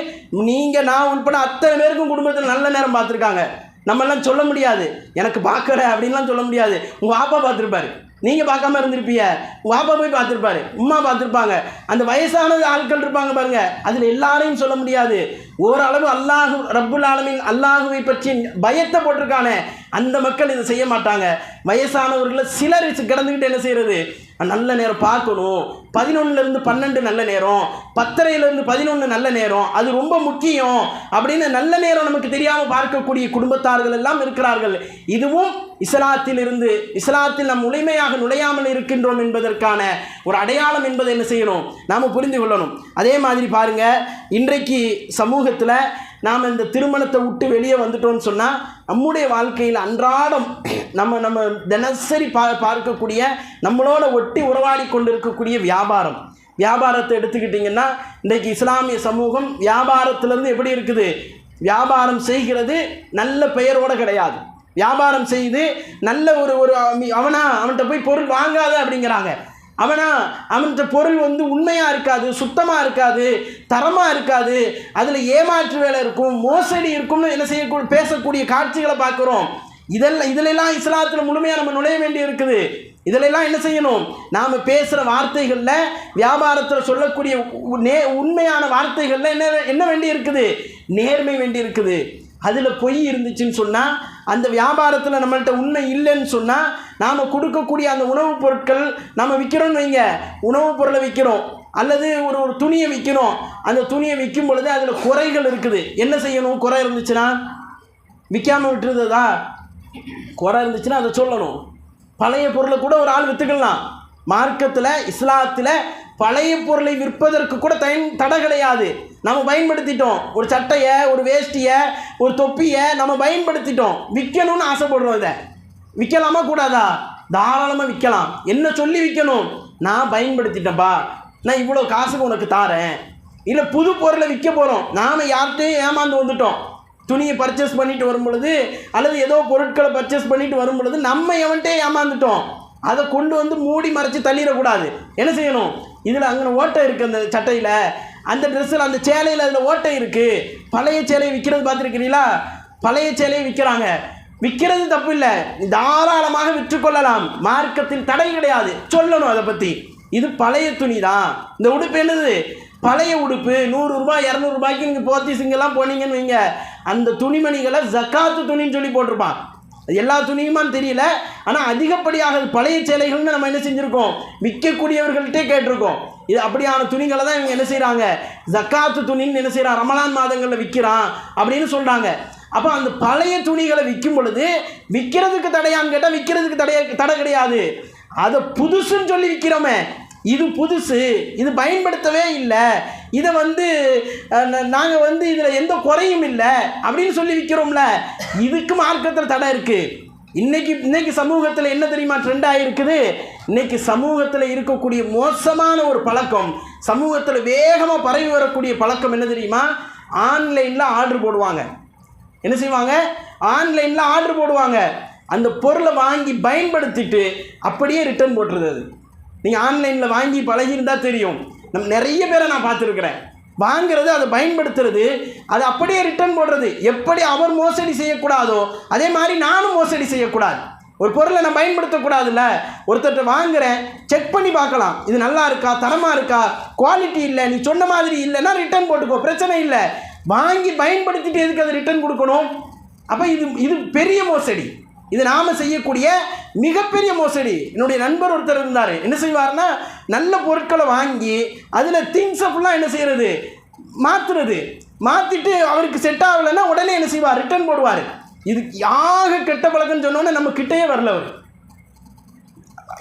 நீங்கள் நான் உட்பட அத்தனை பேருக்கும் குடும்பத்தில் நல்ல நேரம் பார்த்துருக்காங்க. நம்மெல்லாம் சொல்ல முடியாது எனக்கு பார்க்கற அப்படின்லாம் சொல்ல முடியாது. உங்கள் அப்பா பார்த்துருப்பாரு, நீங்கள் பார்க்காம இருந்திருப்பீங்க, உங்கள் அப்பா போய் பார்த்துருப்பாரு, உம்மா பார்த்துருப்பாங்க, அந்த வயசான ஆட்கள் இருப்பாங்க பாருங்க, அதில் எல்லாரையும் சொல்ல முடியாது. ஓரளவு அல்லாஹு ரப்புல் ஆலமீன் அல்லாஹுவை பற்றி பயத்தை போட்டிருக்கானே அந்த மக்கள் இதை செய்ய மாட்டாங்க. வயசானவர்களை சிலர் கிடந்துக்கிட்டு என்ன செய்கிறது, நல்ல நேரம் பார்க்கணும், 11லேருந்து 12 நல்ல நேரம், 10:30லேருந்து 11 நல்ல நேரம், அது ரொம்ப முக்கியம் அப்படின்னு நல்ல நேரம் நமக்கு தெரியாமல் பார்க்கக்கூடிய குடும்பத்தார்கள் எல்லாம் இருக்கிறார்கள். இதுவும் இஸ்லாத்தில் நாம் முழுமையாக நுழையாமல் இருக்கின்றோம் என்பதற்கான ஒரு அடையாளம் என்பதை என்ன செய்யணும், நாம் புரிந்து கொள்ளணும். அதே மாதிரி பாருங்க, இன்றைக்கு சமூகத்தில் நாம் இந்த திருமணத்தை விட்டு வெளியே வந்துட்டோம்னு சொன்னால் நம்முடைய வாழ்க்கையில் அன்றாடம் நம்ம தினசரி பார்க்கக்கூடிய நம்மளோட ஒட்டி உறவாடி கொண்டு இருக்கக்கூடிய வியாபாரத்தை எடுத்துக்கிட்டிங்கன்னா இன்றைக்கு இஸ்லாமிய சமூகம் வியாபாரத்திலேருந்து எப்படி இருக்குது, வியாபாரம் செய்கிறது நல்ல பெயரோடு கிடையாது. வியாபாரம் செய்து நல்ல ஒரு அவன்கிட்ட போய் பொருள் வாங்காத அப்படிங்கிறாங்க. அவன்கிட்ட பொருள் உண்மையாக இருக்காது, சுத்தமாக இருக்காது, தரமாக இருக்காது, அதில் ஏமாற்று வேலை இருக்கும், மோசடி இருக்கும்னு என்ன பேசக்கூடிய காட்சிகளை பார்க்குறோம். இதிலெல்லாம் இஸ்லாத்தில் முழுமையாக நம்ம நுழைய வேண்டி இருக்குது. இதிலெல்லாம் என்ன செய்யணும், நாம் பேசுகிற வார்த்தைகளில் வியாபாரத்தில் சொல்லக்கூடிய உண்மையான வார்த்தைகளில் என்ன வேண்டி இருக்குது, நேர்மை வேண்டி இருக்குது. அதில் பொய் இருந்துச்சுன்னு சொன்னால், அந்த வியாபாரத்தில் நம்மள்கிட்ட உண்மை இல்லைன்னு சொன்னால், நாம் கொடுக்கக்கூடிய அந்த உணவுப் பொருட்கள் நம்ம விற்கிறோன்னு வைங்க, உணவுப் பொருளை விற்கிறோம் அல்லது ஒரு துணியை விற்கிறோம், அந்த துணியை விற்கும் பொழுது அதில் குறைகள் இருக்குது. என்ன செய்யணும், குறை இருந்துச்சுன்னா விற்காமல் விட்டுருந்ததா, குறை இருந்துச்சுன்னா அதை சொல்லணும். பழைய பொருளை கூட ஒரு ஆள் விற்றுக்கலாம். மார்க்கத்தில் இஸ்லாத்தில் பழைய பொருளை விற்பதற்கு கூட தடை கிடையாது. நம்ம பயன்படுத்திட்டோம், ஒரு சட்டையை, ஒரு வேஷ்டியை, ஒரு தொப்பியை நம்ம பயன்படுத்திட்டோம், விற்கணும்னு ஆசைப்படுறோம். இதை விற்கலாமா கூடாதா? தாராளமாக விற்கலாம். என்ன சொல்லி விற்கணும், நான் பயன்படுத்திட்டேன்ப்பா, நான் இவ்வளோ காசுக்கு உனக்கு தாரேன். இல்லை புது பொருளை விற்க போகிறோம், நாம் யார்கிட்டையும் ஏமாந்து வந்துட்டோம், துணியை பர்ச்சேஸ் பண்ணிட்டு வரும் பொழுது அல்லது ஏதோ பொருட்களை பர்ச்சேஸ் பண்ணிட்டு வரும் பொழுது நம்ம எவன்ட்டே ஏமாந்துட்டோம், அதை கொண்டு மூடி மறைச்சி தள்ளிடக்கூடாது. என்ன செய்யணும், இதில் அங்கே ஓட்டை இருக்குது, அந்த சட்டையில், அந்த ட்ரெஸ்ஸில், அந்த சேலையில் அதில் ஓட்டை இருக்குது. பழைய சேலையை விற்கிறது பார்த்துருக்கிறீங்களா? பழைய சேலையை விற்கிறாங்க. விற்கிறது தப்பு இல்லை, தாராளமாக விற்றுக்கொள்ளலாம், மார்க்கத்தில் தடை கிடையாது. சொல்லணும் அதை பற்றி, இது பழைய துணி தான், இந்த உடுப்பு என்னது பழைய உடுப்பு, 100 ரூபாய் 200 ரூபாய்க்கு நீங்கள் போத்தீஸுங்கெல்லாம் போனீங்கன்னு வைங்க, அந்த துணிமணிகளை ஜக்காத்து துணின்னு சொல்லி போட்டிருப்பான். எல்லா துணியுமான்னு தெரியல, ஆனால் அதிகப்படியாக பழைய சேலைகள்னு நம்ம என்ன செஞ்சுருக்கோம், விற்கக்கூடியவர்கள்ட்டே கேட்டிருக்கோம். இது அப்படியான துணிகளை தான் இவங்க என்ன செய்கிறாங்க, ஜக்காத்து துணின்னு என்ன செய்கிறான், ரமலான் மாதங்களில் விற்கிறான் அப்படின்னு சொல்கிறாங்க. அப்போ அந்த பழைய துணிகளை விற்கும் பொழுது விற்கிறதுக்கு தடையான்னு கேட்டால் விற்கிறதுக்கு தடை கிடையாது. அதை புதுசுன்னு சொல்லி விற்கிறோமே, இது புதுசு, இது பயன்படுத்தவே இல்லை, இதை நாங்கள் இதில் எந்த குறையும் இல்லை அப்படின்னு சொல்லி விற்கிறோம்ல, இதுக்கு மார்க்கத்தில் தடை இருக்குது. இன்னைக்கு சமூகத்தில் என்ன தெரியுமா ட்ரெண்ட் ஆகிருக்குது, இன்னைக்கு சமூகத்தில் இருக்கக்கூடிய மோசமான ஒரு பழக்கம், சமூகத்தில் வேகமாக பரவி வரக்கூடிய பழக்கம் என்ன தெரியுமா, ஆன்லைனில் ஆர்டர் போடுவாங்க. என்ன செய்வாங்க, ஆன்லைனில் ஆர்டர் போடுவாங்க, அந்த பொருளை வாங்கி பயன்படுத்திட்டு அப்படியே ரிட்டர்ன் போட்டுருது. அது நீங்கள் ஆன்லைனில் வாங்கி பழகியிருந்தால் தெரியும், நம்ம நிறைய பேரை நான் பார்த்துருக்குறேன், வாங்கிறது, அதை பயன்படுத்துறது, அதை அப்படியே ரிட்டர்ன் போடுறது. எப்படி அவர் மோசடி செய்யக்கூடாதோ அதே மாதிரி நானும் மோசடி செய்யக்கூடாது. ஒரு பொருளை நான் பயன்படுத்தக்கூடாதுல்ல, ஒருத்தர்கிட்ட வாங்குகிறேன், செக் பண்ணி பார்க்கலாம், இது நல்லா இருக்கா, தரமாக இருக்கா, குவாலிட்டி இல்லை, நீ சொன்ன மாதிரி இல்லைன்னா ரிட்டர்ன் போட்டுக்கோ, பிரச்சனை இல்லை. வாங்கி பயன்படுத்திட்டு எதுக்கு அதை ரிட்டர்ன் கொடுக்கணும்? அப்போ இது பெரிய மோசடி, இது நாம் செய்யக்கூடிய மிகப்பெரிய மோசடி. என்னுடைய நண்பர் ஒருத்தர் இருந்தார், என்ன செய்வார்னா, நல்ல பொருட்களை வாங்கி அதில் திங்ஸை ஃபுல்லாக என்ன செய்கிறது, மாற்றிட்டு அவருக்கு செட் ஆகலைன்னா உடனே என்ன செய்வார், ரிட்டர்ன் போடுவார். இது யாக கெட்ட பழக்கம்னு சொன்னோன்னே நம்ம கிட்டேயே வரல அவர்.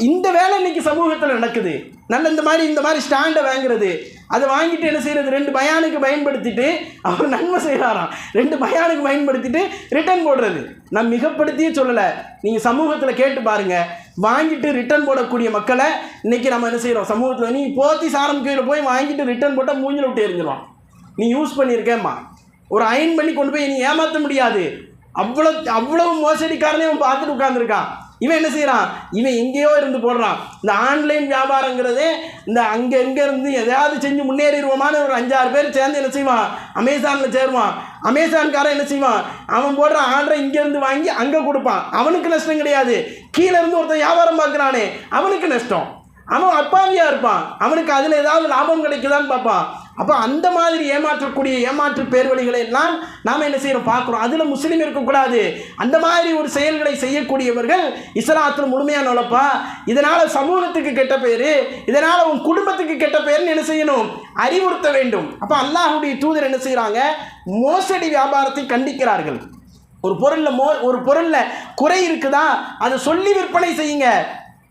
இந்த வேலை இன்றைக்கி சமூகத்தில் நடக்குது. நல்ல இந்த மாதிரி ஸ்டாண்டை வாங்குறது, அதை வாங்கிட்டு என்ன செய்கிறது, 2 பயானுக்கு பயன்படுத்திட்டு அவர் நன்மை செய்கிறாராம். 2 பயானுக்கு பயன்படுத்திட்டு ரிட்டர்ன் போடுறது. நான் மிகப்படுத்தியே சொல்லலை, நீங்கள் சமூகத்தில் கேட்டு பாருங்கள். வாங்கிட்டு ரிட்டர்ன் போடக்கூடிய மக்களை இன்றைக்கி நம்ம என்ன செய்கிறோம் சமூகத்தில், நீ போத்தி சாரம் கீழே போய் வாங்கிட்டு ரிட்டர்ன் போட்டால் மூஞ்சில் விட்டு எரிஞ்சிடும். நீ யூஸ் பண்ணியிருக்கேம்மா, ஒரு அயன் பண்ணி கொண்டு போய் நீ ஏமாற்ற முடியாது. அவ்வளவு மோசடிக்காரனே அவன் பார்த்துட்டு உட்காந்துருக்கான். இவன் என்ன செய்கிறான், இவன் எங்கேயோ இருந்து போடுறான். இந்த ஆன்லைன் வியாபாரங்கிறதே இந்த அங்கே இருந்து எதையாவது செஞ்சு முன்னேறிடுவோமான ஒரு 5-6 பேர் சேர்ந்து என்ன செய்வான், அமேசானில் சேருவான். அமேசான்காரன் என்ன செய்வான், அவன் போடுற ஆர்டரை இங்கேருந்து வாங்கி அங்கே கொடுப்பான். அவனுக்கு நஷ்டம் கிடையாது. கீழே இருந்து ஒருத்தன் வியாபாரம் பார்க்குறானே அவனுக்கு நஷ்டம். அவன் அப்பாவியாக இருப்பான், அவனுக்கு அதில் ஏதாவது லாபம் கிடைக்குதான்னு பார்ப்பான். அப்போ அந்த மாதிரி ஏமாற்றக்கூடிய ஏமாற்று பேர்வழிகளை எல்லாம் நாம் என்ன செய்கிறோம் பார்க்குறோம். அதில் முஸ்லீம் இருக்கக்கூடாது. அந்த மாதிரி ஒரு செயல்களை செய்யக்கூடியவர்கள் இஸ்லாத்தில் முழுமையாக நுழைப்பா. இதனால் சமூகத்துக்கு கெட்ட பேர், இதனால் உன் குடும்பத்துக்கு கெட்ட பேர்னு என்ன செய்யணும், அறிவுறுத்த வேண்டும். அப்போ அல்லாஹ்வுடைய தூதர் என்ன செய்கிறாங்க, மோசடி வியாபாரத்தை கண்டிக்கிறார்கள். ஒரு பொருளில் குறை இருக்குதா அதை சொல்லி விற்பனை செய்யுங்க.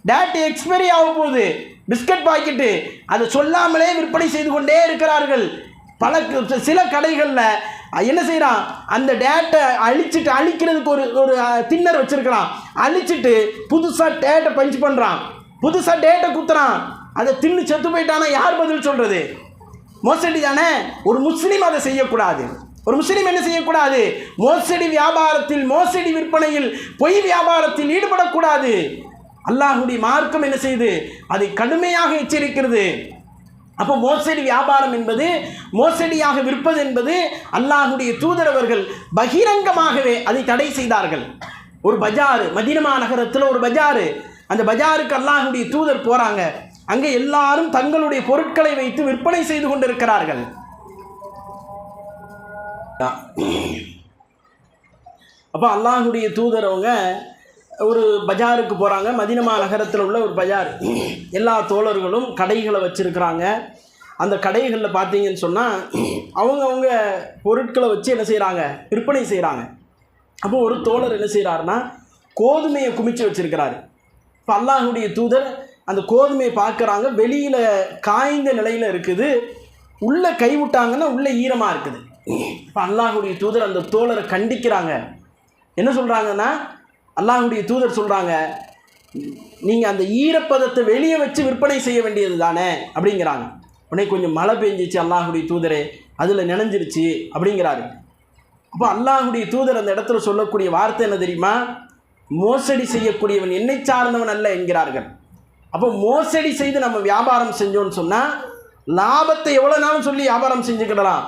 டேட் எக்ஸ்பைரி ஆக போகுது பிஸ்கட் பாக்கெட்டு, அதை சொல்லாமலே விற்பனை செய்து கொண்டே இருக்கிறார்கள். சில கடைகளில் என்ன செய்கிறான், அந்த டேட்டை அழிக்கிறதுக்கு ஒரு தின்னர் வச்சுருக்கிறான். அழிச்சிட்டு புதுசாக டேட்டை பஞ்ச் பண்ணுறான், புதுசாக டேட்டை குத்துறான். அதை தின்னு செத்து போயிட்டானா யார் பதில் சொல்கிறது? மோசடி தானே. ஒரு முஸ்லீம் அதை செய்யக்கூடாது. ஒரு முஸ்லீம் என்ன செய்யக்கூடாது, மோசடி வியாபாரத்தில், மோசடி விற்பனையில், பொய் வியாபாரத்தில் ஈடுபடக்கூடாது. அல்லாஹ்வுடைய மார்க்கம் என்ன செய்து அதை கடுமையாக எச்சரிக்கிறது. அப்போ மோசடி வியாபாரம் என்பது, மோசடியாக விற்பது என்பது அல்லாஹ்வுடைய தூதர் அவர்கள் பகிரங்கமாகவே அதை தடை செய்தார்கள். ஒரு பஜாரு, மதீனா நகரத்தில் ஒரு பஜாரு, அந்த பஜாருக்கு அல்லாஹ்வுடைய தூதர் போகிறாங்க. அங்கே எல்லாரும் தங்களுடைய பொருட்களை வைத்து விற்பனை செய்து கொண்டிருக்கிறார்கள். அப்போ அல்லாஹ்வுடைய தூதர் அவங்க ஒரு பஜாருக்கு போகிறாங்க. மதீனா நகரத்தில் உள்ள ஒரு பஜார். எல்லா தோழர்களும் கடைகளை வச்சுருக்கிறாங்க. அந்த கடைகளில் பார்த்தீங்கன்னு சொன்னால் அவங்க பொருட்களை வச்சு என்ன செய்கிறாங்க, விற்பனை செய்கிறாங்க. அப்போ ஒரு தோழர் என்ன செய்கிறாருன்னா கோதுமையை குமிச்சு வச்சுருக்கிறாரு. இப்போ அல்லாஹ்வுடைய தூதர் அந்த கோதுமையை பார்க்குறாங்க, வெளியில் காய்ந்த நிலையில் இருக்குது, உள்ளே கைவிட்டாங்கன்னா உள்ளே ஈரமாக இருக்குது. இப்போ அல்லாஹ்வுடைய தூதர் அந்த தோழரை கண்டிக்கிறாங்க. என்ன சொல்கிறாங்கன்னா, அல்லாஹ்வுடைய தூதர் சொல்கிறாங்க, நீங்கள் அந்த ஈரப்பதத்தை வெளியே வச்சு விற்பனை செய்ய வேண்டியது தானே அப்படிங்கிறாங்க. உடனே கொஞ்சம் மழை பெஞ்சிச்சு அல்லாஹ்வுடைய தூதரே, அதில் நினைஞ்சிருச்சு அப்படிங்கிறாரு. அப்போ அல்லாஹ்வுடைய தூதர் அந்த இடத்துல சொல்லக்கூடிய வார்த்தை என்ன தெரியுமா, மோசடி செய்யக்கூடியவன் என்னை சார்ந்தவன் அல்ல என்கிறார்கள். அப்போ மோசடி செய்து நம்ம வியாபாரம் செஞ்சோன்னு சொன்னால் லாபத்தை எவ்வளோ நாளும் சொல்லி வியாபாரம் செஞ்சுக்கிடலாம்.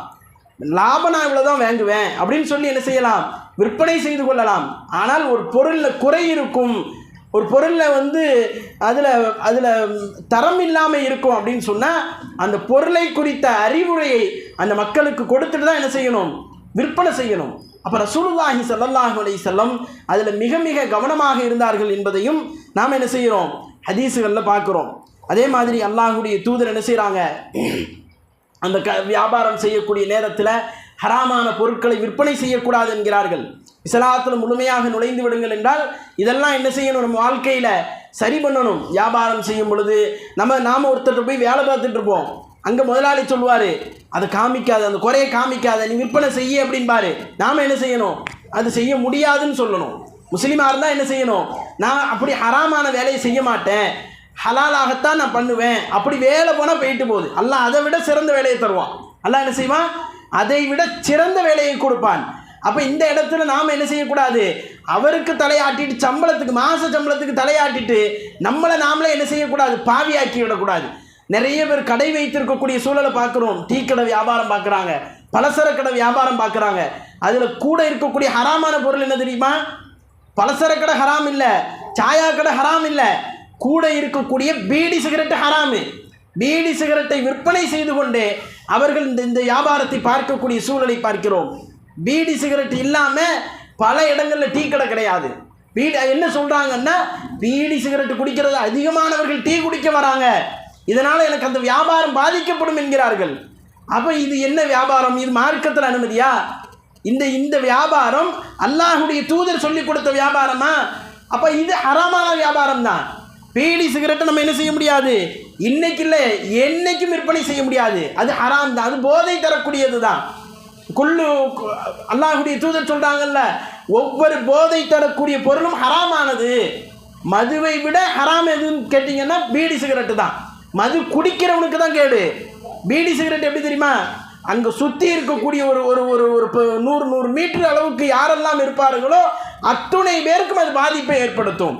லாபம் நான் இவ்வளோ தான் வாங்குவேன் அப்படின்னு சொல்லி என்ன செய்யலாம், விற்பனை செய்து கொள்ளலாம். ஆனால் ஒரு பொருளில் குறை இருக்கும், ஒரு பொருளில் அதில் தரம் இல்லாமல் இருக்கும் அப்படின்னு சொன்னால் அந்த பொருளை குறித்த அறிவுரையை அந்த மக்களுக்கு கொடுத்துட்டு தான் என்ன செய்யணும், விற்பனை செய்யணும். அப்போ ரசூலுல்லாஹி ஸல்லல்லாஹு அலைஹி வஸல்லம் அதில் மிக மிக கவனமாக இருந்தார்கள் என்பதையும் நாம் என்ன செய்கிறோம், ஹதீஸுகளில் பார்க்குறோம். அதே மாதிரி அல்லாஹ்வுடைய தூதர் என்ன செய்கிறாங்க, அந்த வியாபாரம் செய்யக்கூடிய நேரத்தில் ஹராமான பொருட்களை விற்பனை செய்யக்கூடாது என்கிறார்கள். இஸ்லாத்தில் முழுமையாக நுழைந்து விடுங்கள் என்றால் இதெல்லாம் என்ன செய்யணும், நம்ம வாழ்க்கையில் சரி பண்ணணும். வியாபாரம் செய்யும் பொழுது நாம் ஒருத்தர் போய் வேலை பார்த்துட்டு இருப்போம், அங்கே முதலாளி சொல்லுவார், அதை காமிக்காது, அந்த குறையை காமிக்காத, நீ விற்பனை செய்ய அப்படின்பாரு. நாம் என்ன செய்யணும், அது செய்ய முடியாதுன்னு சொல்லணும். முஸ்லீமாக இருந்தால் என்ன செய்யணும், நான் அப்படி ஹராமான வேலையை செய்ய மாட்டேன், ஹலாலாகத்தான் நான் பண்ணுவேன், அப்படி வேலை போனால் போயிட்டு போகுது. அல்லாஹ் அதை விட சிறந்த வேலையை தருவான். அல்லாஹ் என்ன செய்வான், அதை விட சிறந்த வேலையை கொடுப்பான். அப்போ இந்த இடத்துல நாம் என்ன செய்யக்கூடாது, அவருக்கு தலையாட்டிட்டு சம்பளத்துக்கு, மாத சம்பளத்துக்கு தலையாட்டிட்டு நம்மளை நாமளே என்ன செய்யக்கூடாது, பாவியாக்கி விடக்கூடாது. நிறைய பேர் கடை வைத்திருக்கக்கூடிய சூழலை பார்க்குறோம். டீ கடை வியாபாரம் பார்க்குறாங்க, பலசர கடை வியாபாரம் பார்க்குறாங்க. அதில் கூட இருக்கக்கூடிய ஹராமான பொருள் என்ன தெரியுமா, பலசர கடை ஹராம் இல்லை, சாயா கடை ஹராம் இல்லை, கூட இருக்கக்கூடிய பீடி சிகரெட்டு ஹராமு. பீடி சிகரெட்டை விற்பனை செய்து கொண்டே அவர்கள் இந்த வியாபாரத்தை பார்க்கக்கூடிய சூழலை பார்க்கிறோம். பீடி சிகரெட் இல்லாமல் பல இடங்களில் டீ கடை கிடையாது. என்ன சொல்கிறாங்கன்னா, பீடி சிகரெட்டு குடிக்கிறது அதிகமானவர்கள் டீ குடிக்க வராங்க, இதனால் எனக்கு அந்த வியாபாரம் பாதிக்கப்படும் என்கிறார்கள். அப்போ இது என்ன வியாபாரம், இது மார்க்கத்தில் அனுமதியா? இந்த வியாபாரம் அல்லாஹ்வுடைய தூதர் சொல்லி கொடுத்த வியாபாரமா? அப்போ இது ஹராமான வியாபாரம் தான். பீடி சிகரெட்டை நம்ம என்ன செய்ய முடியாது, இன்னைக்கு இல்லை என்னைக்கும் விற்பனை செய்ய முடியாது. அது ஹராம் தான், அது போதை தரக்கூடியது தான். குல்லு அல்லாஹ்வுடைய தூதர் சொல்கிறாங்கல்ல, ஒவ்வொரு போதை தரக்கூடிய பொருளும் ஹராமானது. மதுவை விட ஹராம் எதுன்னு கேட்டிங்கன்னா பீடி சிகரெட்டு தான். மது குடிக்கிறவனுக்கு தான் கேடு. பீடி சிகரெட் எப்படி தெரியுமா, அங்கே சுற்றி இருக்கக்கூடிய ஒரு ஒரு ஒரு ஒரு 100 மீட்டர் அளவுக்கு யாரெல்லாம் இருப்பார்களோ அத்துணை பேருக்கும் அது பாதிப்பை ஏற்படுத்தும்,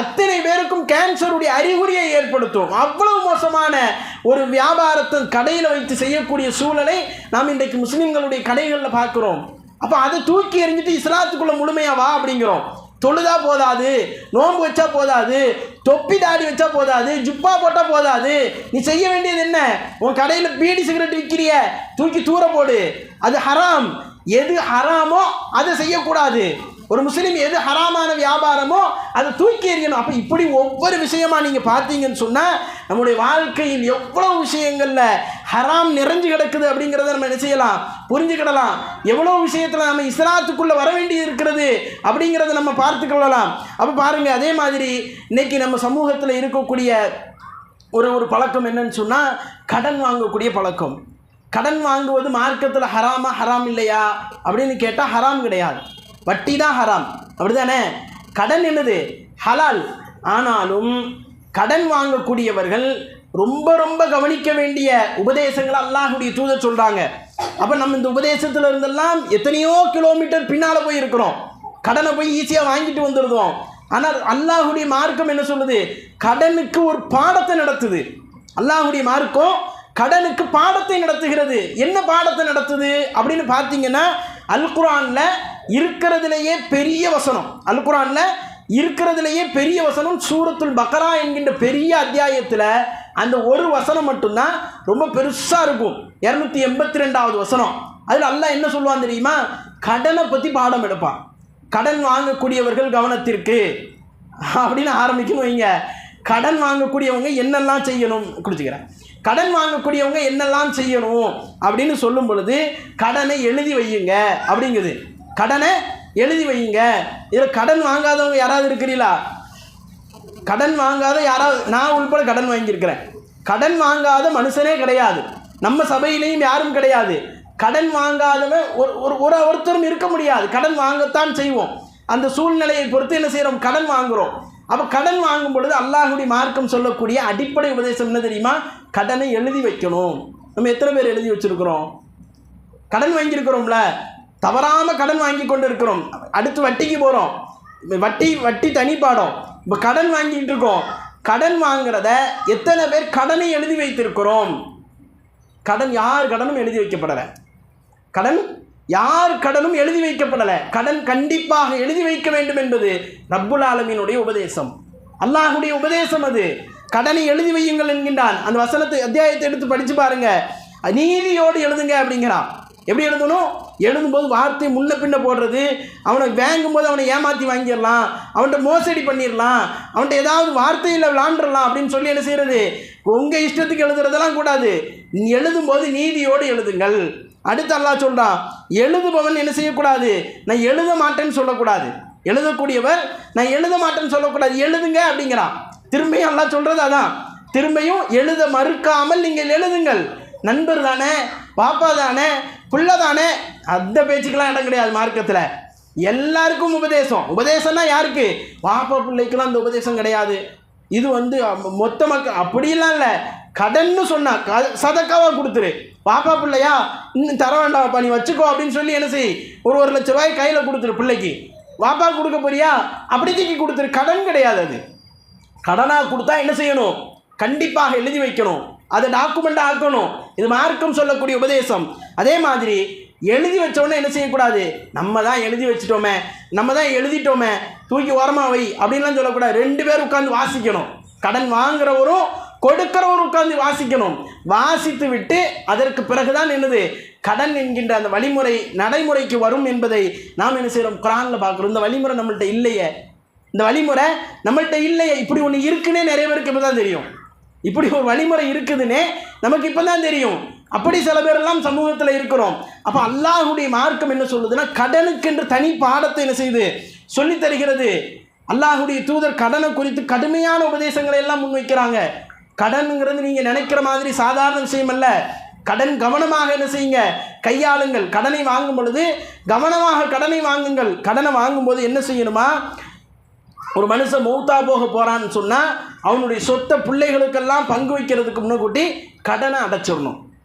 அத்தனை பேருக்கும் கேன்சருடைய அறிகுறியை ஏற்படுத்தும். அவ்வளவு மோசமான ஒரு வியாபாரத்தை கடையில் வைத்து செய்யக்கூடிய சூழலை நாம் இன்றைக்கு முஸ்லீம்களுடைய கடைகளில் பார்க்குறோம். அப்போ அதை தூக்கி எறிஞ்சிட்டு இஸ்லாத்துக்குள்ளே முழுமையாக வா அப்படிங்கிறோம். தொழுதா போதாது, நோன்பு வச்சா போதாது, தொப்பி தாடி வச்சா போதாது, ஜுப்பா போட்டால் போதாது. நீ செய்ய வேண்டியது என்ன, உன் கடையில் பீடி சிகரெட் விற்கிறிய தூக்கி தூர போடு, அது ஹராம். எது ஹராமோ அதை செய்யக்கூடாது. ஒரு முஸ்லீம் எது ஹராமான வியாபாரமோ அதை தூக்கி எறியணும். அப்போ இப்படி ஒவ்வொரு விஷயமா நீங்கள் பார்த்தீங்கன்னு சொன்னால் நம்முடைய வாழ்க்கையில் எவ்வளோ விஷயங்களில் ஹராம் நிறைஞ்சு கிடக்குது அப்படிங்கிறத நம்ம என்ன செய்யலாம், புரிஞ்சுக்கிடலாம். எவ்வளோ விஷயத்தில் நம்ம இஸ்லாத்துக்குள்ளே வர வேண்டியது இருக்கிறது அப்படிங்கிறத நம்ம பார்த்து கொள்ளலாம். அப்போ பாருங்கள், அதே மாதிரி இன்னைக்கு நம்ம சமூகத்தில் இருக்கக்கூடிய ஒரு பழக்கம் என்னன்னு சொன்னால் கடன் வாங்கக்கூடிய பழக்கம். கடன் வாங்குவது மார்க்கத்தில் ஹராமா ஹராம் இல்லையா அப்படின்னு கேட்டால் ஹராம் கிடையாது, வட்டி தான் ஹராம், அப்படி தானே. கடன் என்னது ஹலால். ஆனாலும் கடன் வாங்கக்கூடியவர்கள் ரொம்ப ரொம்ப கவனிக்க வேண்டிய உபதேசங்களை அல்லாஹ்வுடைய தூதர் சொல்கிறாங்க. அப்போ நம்ம இந்த உபதேசத்தில் இருந்தெல்லாம் எத்தனையோ கிலோமீட்டர் பின்னால் போய் இருக்கிறோம், கடனை போய் ஈஸியாக வாங்கிட்டு வந்துடுறோம். ஆனால் அல்லாஹ்வுடைய மார்க்கம் என்ன சொல்லுது, கடனுக்கு ஒரு பாடத்தை நடத்துது. அல்லாஹ்வுடைய மார்க்கம் கடனுக்கு பாடத்தை நடத்துகிறது. என்ன பாடத்தை நடத்துது அப்படின்னு பார்த்தீங்கன்னா, அல் குர்ஆனில் இருக்கிறதுலேயே பெரிய வசனம், அல் குர்ஆனில் இருக்கிறதுலேயே பெரிய வசனம் சூரத்துல் பக்ரா என்கின்ற பெரிய அத்தியாயத்தில் அந்த ஒரு வசனம் மட்டும்தான் ரொம்ப பெருசாக இருக்கும், 282வது வசனம். அதில் அல்லாஹ் என்ன சொல்லுவான் தெரியுமா, கடனை பற்றி பாடம் எடுப்பான். கடன் வாங்கக்கூடியவர்கள் கவனத்திற்கு அப்படின்னு ஆரம்பிக்கணும். வைங்க, கடன் வாங்கக்கூடியவங்க என்னெல்லாம் செய்யணும் குடிச்சுக்கிறேன், கடன் வாங்கக்கூடியவங்க என்னெல்லாம் செய்யணும் அப்படின்னு சொல்லும் பொழுது கடனை எழுதி வையுங்க அப்படிங்குது. கடனை எழுதி வையுங்க. இதில் கடன் வாங்காதவங்க யாராவது இருக்கிறீங்களா? கடன் வாங்காத யாராவது, நான் உள்பட கடன் வாங்கியிருக்கிறேன். கடன் வாங்காத மனுஷனே கிடையாது, நம்ம சபையிலையும் யாரும் கிடையாது. கடன் வாங்காதவன் ஒருத்தரும் இருக்க முடியாது. கடன் வாங்கத்தான் செய்வோம். அந்த சூழ்நிலையை பொறுத்து என்ன செய்கிறோம், கடன் வாங்குகிறோம். அப்போ கடன் வாங்கும் பொழுது அல்லாஹ்வுடைய மார்க்கம் சொல்லக்கூடிய அடிப்படை உபதேசம் என்ன தெரியுமா, கடனை எழுதி வைக்கணும். நம்ம எத்தனை பேர் எழுதி வச்சுருக்கிறோம்? கடன் வாங்கியிருக்கிறோம்ல, தவறாமல் கடன் வாங்கி கொண்டு இருக்கிறோம். அடுத்து வட்டிக்கு போகிறோம், வட்டி தனி பாடம். இப்போ கடன் வாங்கிட்டு இருக்கோம். கடன் வாங்குறத எத்தனை பேர் கடனை எழுதி வைத்திருக்கிறோம்? கடன் யார் கடனும் எழுதி வைக்கப்படலை. கடன் யார் கடனும் எழுதி வைக்கப்படலை. கடன் கண்டிப்பாக எழுதி வைக்க வேண்டும் என்பது ரப்புல் ஆலமீனுடைய உபதேசம், அல்லாஹ்வுடைய உபதேசம். அது கடனை எழுதி வையுங்கள் என்கின்றான். அந்த வசனத்தை அத்தியாயத்தை எடுத்து படித்து பாருங்க. நீதியோடு எழுதுங்க அப்படிங்கிறான். எப்படி எழுதணும், எழுதும்போது வார்த்தை முன்ன பின்ன போடுறது, அவனை வாங்கும்போது அவனை ஏமாற்றி வாங்கிடலாம், அவன்கிட்ட மோசடி பண்ணிடலாம், அவன்கிட்ட ஏதாவது வார்த்தையில் விளாண்டுடலாம் அப்படின்னு சொல்லி என்ன செய்கிறது, உங்கள் இஷ்டத்துக்கு எழுதுறதெல்லாம் கூடாது. எழுதும்போது நீதியோடு எழுதுங்கள். அடுத்து அல்லாஹ் சொல்கிறான், எழுதுபவன் என்ன செய்யக்கூடாது, நான் எழுத மாட்டேன்னு சொல்லக்கூடாது. எழுதக்கூடியவர் நான் எழுத மாட்டேன்னு சொல்லக்கூடாது, எழுதுங்க அப்படிங்கிறான். திரும்பியும் அல்லாஹ் சொல்கிறது அதான், திரும்பியும் எழுத மறுக்காமல் நீங்கள் எழுதுங்கள். நண்பர் தானே, பாப்பா தானே, பிள்ளை தானே, அந்த பேச்சுக்கெல்லாம் இடம் கிடையாது மார்க்கத்தில். எல்லாருக்கும் உபதேசம்னா யாருக்கு, பாப்பா பிள்ளைக்கெல்லாம் அந்த உபதேசம் கிடையாது. இது மொத்த மக்கள் அப்படிலாம் இல்லை. கடன்னு சொன்னா சதக்காவாக கொடுத்துரு, பாப்பா பிள்ளையா இன்னும் தர வேண்டாம்ப்பா நீ வச்சுக்கோ அப்படின்னு சொல்லி என்ன செய், ஒரு லட்ச ரூபாய் கையில் கொடுத்துரு பிள்ளைக்கு. பாப்பா கொடுக்க போறியா அப்படி தூக்கி கொடுத்துரு. கடன் கிடையாது. அது கடனாக கொடுத்தா என்ன செய்யணும், கண்டிப்பாக எழுதி வைக்கணும், அதை டாக்குமெண்ட்டாக ஆக்கணும். இது மார்க்கம் சொல்லக்கூடிய உபதேசம். அதே மாதிரி எழுதி வச்சோன்னே என்ன செய்யக்கூடாது, நம்ம தான் எழுதி வச்சுட்டோமே, நம்ம தான் எழுதிட்டோமே, தூக்கி ஓரமாக வை அப்படின்லாம் சொல்லக்கூடாது. 2 பேர் உட்காந்து வாசிக்கணும். கடன் வாங்குறவரும் கொடுக்கிறவரும் உட்காந்து வாசிக்கணும். வாசித்து விட்டு அதற்கு பிறகுதான் என்னது, கடன் என்கின்ற அந்த வழிமுறை நடைமுறைக்கு வரும் என்பதை நாம் என்ன செய்கிறோம், குர்ஆனில் பார்க்குறோம். இந்த வழிமுறை நம்மள்கிட்ட இல்லையே, இந்த வழிமுறை நம்மள்கிட்ட இல்லையே. இப்படி ஒன்று இருக்குன்னே நிறைய பேருக்கு இப்போ தான் தெரியும். இப்படி ஒரு வழிமுறை இருக்குதுன்னே நமக்கு இப்போ தான் தெரியும். அப்படி சில பேரெல்லாம் சமூகத்தில் இருக்கிறோம். அப்போ அல்லாஹ்வுடைய மார்க்கம் என்ன சொல்லுதுன்னா, கடனுக்கென்று தனி பாடத்தை என்ன செய்யுது, சொல்லித் தருகிறது. அல்லாஹ்வுடைய தூதர் கடனை குறித்து கடுமையான உபதேசங்களை எல்லாம் முன்வைக்கிறாங்க. கடனுங்கிறது நீங்கள் நினைக்கிற மாதிரி சாதாரண விஷயம் அல்ல. கடன் கவனமாக என்ன செய்யுங்க, கையாளுங்கள். கடனை வாங்கும் பொழுது கவனமாக கடனை வாங்குங்கள். கடனை வாங்கும்போது என்ன செய்யணுமா, ஒரு மனுஷன் மௌத்தா போக போகிறான்னு சொன்னால் அவனுடைய சொத்தை பிள்ளைகளுக்கெல்லாம் பங்கு வைக்கிறதுக்கு முன்னக்கூட்டி கடனை அடைச்சிடணும்.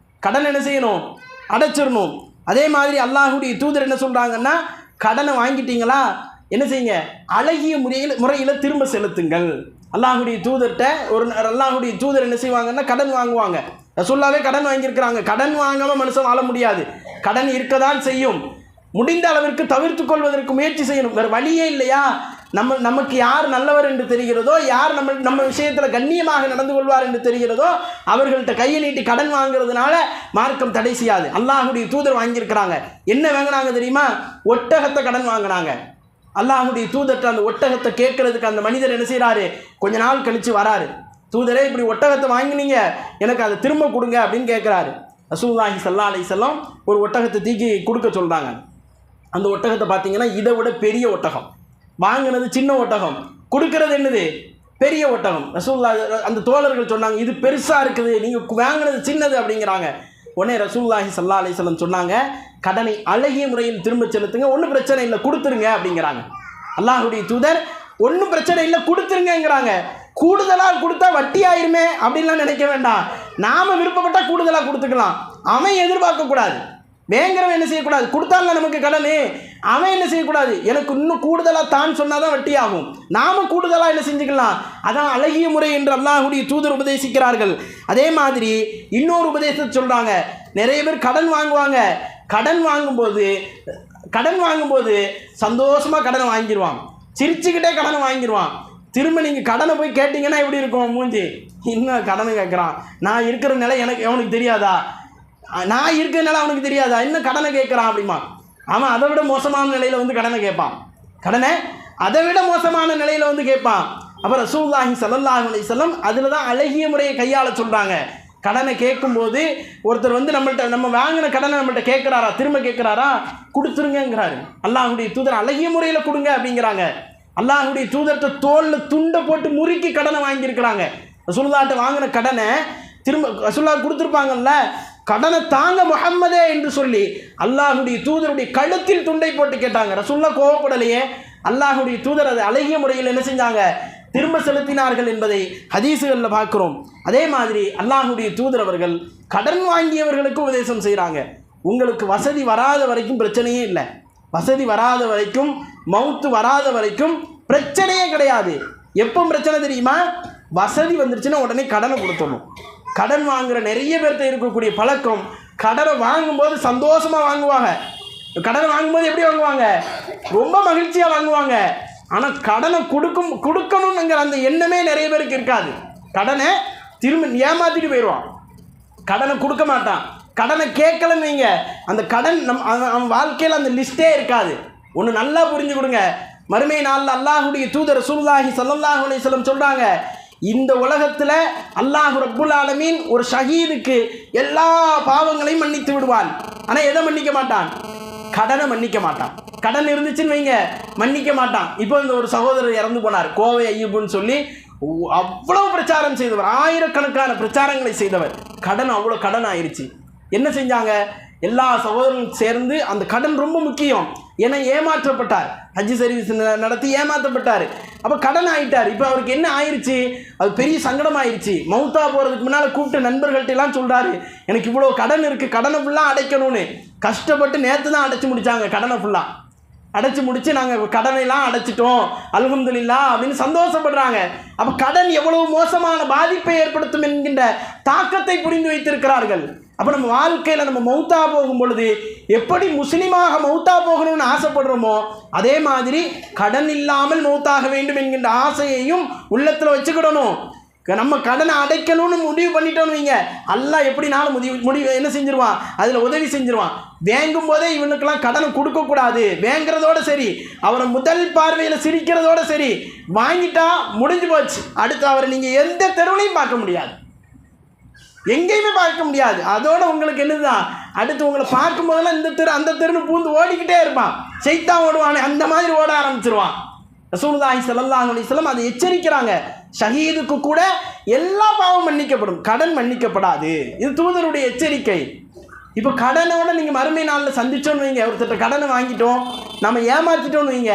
கடன் என்ன செய்யணும், அடைச்சிடணும். அதே மாதிரி அல்லாஹ்வுடைய தூதர் என்ன சொல்கிறாங்கன்னா, கடனை வாங்கிட்டீங்களா என்ன செய்யுங்க, அழகிய முறையில் திரும்ப செலுத்துங்கள். அல்லாஹ்வுடைய தூதர்கிட்ட அல்லாஹ்வுடைய தூதர் என்ன செய்வாங்கன்னா கடன் வாங்குவாங்க. ரசூலுல்லாஹ்வே கடன் வாங்கியிருக்கிறாங்க. கடன் வாங்காமல் மனுஷன் வாழ முடியாது. கடன் இருக்கதான் செய்யும். முடிந்த அளவிற்கு தவிர்த்து கொள்வதற்கு முயற்சி செய்யணும். வேறு வழியே இல்லையா? நமக்கு யார் நல்லவர் என்று தெரிகிறதோ, யார் நம்ம விஷயத்தில் கண்ணியமாக நடந்து கொள்வார் என்று தெரிகிறதோ அவர்கள்ட்ட கையை நீட்டி கடன் வாங்குறதுனால மார்க்கம் தடை செய்யாது. அல்லாஹ்வுடைய தூதர் வாங்கியிருக்கிறாங்க. என்ன வாங்கினாங்க தெரியுமா? ஒட்டகத்தை கடன் வாங்கினாங்க. அல்லாஹ்வுடைய தூதர்கிட்ட அந்த ஒட்டகத்தை கேட்கறதுக்கு அந்த மனிதர் என்ன செய்கிறாரு, கொஞ்ச நாள் கழித்து வராரு. தூதரே, இப்படி ஒட்டகத்தை வாங்கினீங்க, எனக்கு அதை திரும்ப கொடுங்க அப்படின்னு கேட்குறாரு. ரசூலுல்லாஹி ஸல்லல்லாஹு அலைஹி வஸல்லம் ஒரு ஒட்டகத்தை தூக்கி கொடுக்க சொல்கிறாங்க. அந்த ஒட்டகத்தை பார்த்தீங்கன்னா இதை விட பெரிய ஒட்டகம். வாங்கினது சின்ன ஒட்டகம், கொடுக்கறது என்னது, பெரிய ஒட்டகம். ரசூலுல்லாஹி அந்த தோழர்கள் சொன்னாங்க, இது பெருசாக இருக்குது, நீங்கள் வாங்கினது சின்னது அப்படிங்கிறாங்க. உடனே ரசூலுல்லாஹி ஸல்லல்லாஹு அலைஹி வஸல்லம் சொன்னாங்க, கடனை அழகிய முறையில் திரும்ப செலுத்துங்க, ஒன்றும் பிரச்சனை இல்லை, கொடுத்துருங்க அப்படிங்கிறாங்க. அல்லாஹ்வுடைய தூதர் ஒன்றும் பிரச்சனை இல்லை கொடுத்துருங்கிறாங்க. கூடுதலாக கொடுத்தா வட்டி ஆயிருமே அப்படின்லாம் நினைக்க வேண்டாம். நாம் விருப்பப்பட்டால் கூடுதலாக கொடுத்துக்கலாம். அவன் எதிர்பார்க்கக்கூடாது. வேங்கிறவன் என்ன செய்யக்கூடாது, கொடுத்தாங்க நமக்கு கடனே, அவன் என்ன செய்யக்கூடாது, எனக்கு இன்னும் கூடுதலாக தான் சொன்னால் தான் வட்டி ஆகும். நாம் கூடுதலாக என்ன செஞ்சுக்கலாம். அதான் அழகிய முறை என்று அல்லாஹ்வுடைய தூதர் உபதேசிக்கிறார்கள். அதே மாதிரி இன்னொரு உபதேசத்தை சொல்கிறாங்க. நிறைய பேர் கடன் வாங்குவாங்க. கடன் வாங்கும்போது சந்தோஷமாக கடனை வாங்கிடுவான், சிரிச்சுக்கிட்டே கடனை வாங்கிடுவான். திரும்ப நீங்கள் கடனை போய் கேட்டிங்கன்னா எப்படி இருக்கும் மூஞ்சி, இன்னும் கடனை கேட்குறான், நான் இருக்கிற நிலை அவனுக்கு தெரியாதா, நான் இருக்கிறனால அவனுக்கு தெரியாதா, இன்னும் கடனை கேட்குறான் அப்படிமா. அவன் அதை விட மோசமான நிலையில் வந்து கடனை கேட்பான். கடனை அதை விட மோசமான நிலையில் வந்து கேட்பான். அப்புறம் ரசூலுல்லாஹி ஸல்லல்லாஹு அலைஹி வஸல்லம் அதில் தான் அழகிய முறையை கையாள சொல்கிறாங்க. கடனை கேட்கும்போது ஒருத்தர் வந்து நம்ம வாங்கின கடனை நம்மள்கிட்ட கேட்குறாரா, திரும்ப கேட்குறாரா, கொடுத்துருங்கிறாரு. அல்லாஹ்வுடைய தூதர் அழகிய முறையில் கொடுங்க அப்படிங்கிறாங்க. அல்லாஹ்வுடைய தூதர்கிட்ட தோளில் துண்டை போட்டு முறுக்கி கடனை வாங்கியிருக்கிறாங்க. ரசூலுல்லாஹ்ட்ட வாங்கின கடனை திரும்ப ரசூலுல்லாஹ் கொடுத்துருப்பாங்கல்ல, கடனை தாங்க முஹம்மதே என்று சொல்லி அல்லாஹ்வுடைய தூதருடைய கழுத்தில் துண்டை போட்டு கேட்டாங்க. ரசூலுல்லாஹ் கோவப்படலையே. அல்லாஹ்வுடைய தூதர் அதை அழகிய முறையில் என்ன செஞ்சாங்க, திரும்ப செலுத்தினார்கள் என்பதை ஹதீஸுகளில் பார்க்குறோம். அதே மாதிரி அல்லாஹ்வுடைய தூதர் அவர்கள் கடன் வாங்கியவர்களுக்கு உபதேசம் செய்கிறாங்க. உங்களுக்கு வசதி வராத வரைக்கும் பிரச்சனையே இல்லை. வசதி வராத வரைக்கும், மவுத்து வராத வரைக்கும் பிரச்சனையே கிடையாது. எப்போ பிரச்சனை தெரியுமா, வசதி வந்துருச்சுன்னா உடனே கடனை கொடுத்துடணும். கடன் வாங்குகிற நிறைய பேர்கிட்ட இருக்கக்கூடிய பழக்கம், கடனை வாங்கும்போது சந்தோஷமாக வாங்குவாங்க. கடனை வாங்கும்போது எப்படி வாங்குவாங்க, ரொம்ப மகிழ்ச்சியாக வாங்குவாங்க. ஆனால் கடனை கொடுக்கணுங்கிற அந்த எண்ணமே நிறைய பேருக்கு இருக்காது. கடனை திரும்ப ஏமாற்றிட்டு போயிடுவான், கடனை கொடுக்க மாட்டான். கடனை கேட்கலன்னு வைங்க, அந்த கடன் அவன் வாழ்க்கையில் அந்த லிஸ்ட்டே இருக்காது. ஒன்று நல்லா புரிஞ்சு கொடுங்க. மறுமை நாளில் அல்லாஹ்வுடைய தூதர் ரசூலுல்லாஹி ஸல்லல்லாஹு அலைஹி வஸல்லம் சொல்கிறாங்க, இந்த உலகத்தில் அல்லாஹ் ரப்புல் ஆலமீன் ஒரு ஷஹீதுக்கு எல்லா பாவங்களையும் மன்னித்து விடுவான். ஆனால் எதை மன்னிக்க மாட்டான், கடனை மன்னிக்க மாட்டான். கடன் இருந்துச்சுன்னு வைங்க, மன்னிக்க மாட்டான். இப்போ இந்த ஒரு சகோதரர் இறந்து போனார், கோவை ஐயூப்னு சொல்லி அவ்வளோ பிரச்சாரம் செய்தவர், ஆயிரக்கணக்கான பிரச்சாரங்களை செய்தவர். அவ்வளோ கடன் ஆயிடுச்சு. என்ன செஞ்சாங்க, எல்லா சகோதரர்களும் சேர்ந்து அந்த கடன் ரொம்ப முக்கியம். ஏன்னா ஏமாற்றப்பட்டார், ஹஜ் சர்வீஸ் நடத்தி ஏமாற்றப்பட்டார். அப்போ கடன் ஆகிட்டார். இப்போ அவருக்கு என்ன ஆயிடுச்சு, அது பெரிய சங்கடம் ஆயிடுச்சு. மௌத்தா போகிறதுக்கு முன்னால் கூப்பிட்டு நண்பர்கள்ட்டெல்லாம் சொல்கிறாரு, எனக்கு இவ்வளோ கடன் இருக்குது, கடனை ஃபுல்லாக அடைக்கணும்னு. கஷ்டப்பட்டு நேற்று தான் அடைச்சி முடித்தாங்க. கடனை ஃபுல்லாக அடைச்சி முடித்து நாங்கள் கடனைலாம் அடைச்சிட்டோம் அல்ஹம்துலில்லாஹ் அப்படின்னு சந்தோஷப்படுறாங்க. அப்போ கடன் எவ்வளவு மோசமான பாதிப்பை ஏற்படுத்தும் என்கின்ற தாக்கத்தை புரிந்து வைத்திருக்கிறார்கள். அப்போ நம்ம வாழ்க்கையில் நம்ம மௌத்தா போகும் பொழுது எப்படி முஸ்லீமாக மௌத்தா போகணும்னு ஆசைப்படுறோமோ அதே மாதிரி கடன் இல்லாமல் மௌத்தாக வேண்டும் என்கின்ற ஆசையையும் உள்ளத்தில் வச்சுக்கிடணும். நம்ம கடனை அடைக்கணும்னு முடிவு பண்ணிட்டோன்னு வைங்க, அல்லாஹ் எப்படினாலும் முடிவு என்ன செஞ்சிருவான், அதில் உதவி செஞ்சிருவான். வேங்கும் போதே இவனுக்கெல்லாம் கடனை கொடுக்கக்கூடாது, வேங்கிறதோட சரி, அவரை முதல் பார்வையில் சிரிக்கிறதோட சரி, வாங்கிட்டா முடிஞ்சு போச்சு. அடுத்து அவரை நீங்கள் எந்த தெருவுலையும் பார்க்க முடியாது, எங்கேயுமே பார்க்க முடியாது. அதோட உங்களுக்கு என்னதுதான், அடுத்து உங்களை பார்க்கும் போதெல்லாம் இந்த தெரு அந்த தெருன்னு பூந்து ஓடிக்கிட்டே இருப்பான். சைத்தான் ஓடுவானே அந்த மாதிரி ஓட ஆரம்பிச்சிருவான். ரசூலுல்லாஹி ஸல்லல்லாஹு அலைஹி வஸல்லம் அதை எச்சரிக்கிறாங்க. ஷஹீதுக்கு கூட எல்லா பாவம் மன்னிக்கப்படும், கடன் மன்னிக்கப்படாது. இது தூதருடைய எச்சரிக்கை. இப்போ கடனோட நீங்கள் மறுமை நாளில் சந்திச்சோன்னு வைங்க, ஒருத்தட்ட கடனை வாங்கிட்டோம், நம்ம ஏமாற்றிட்டோன்னு வைங்க,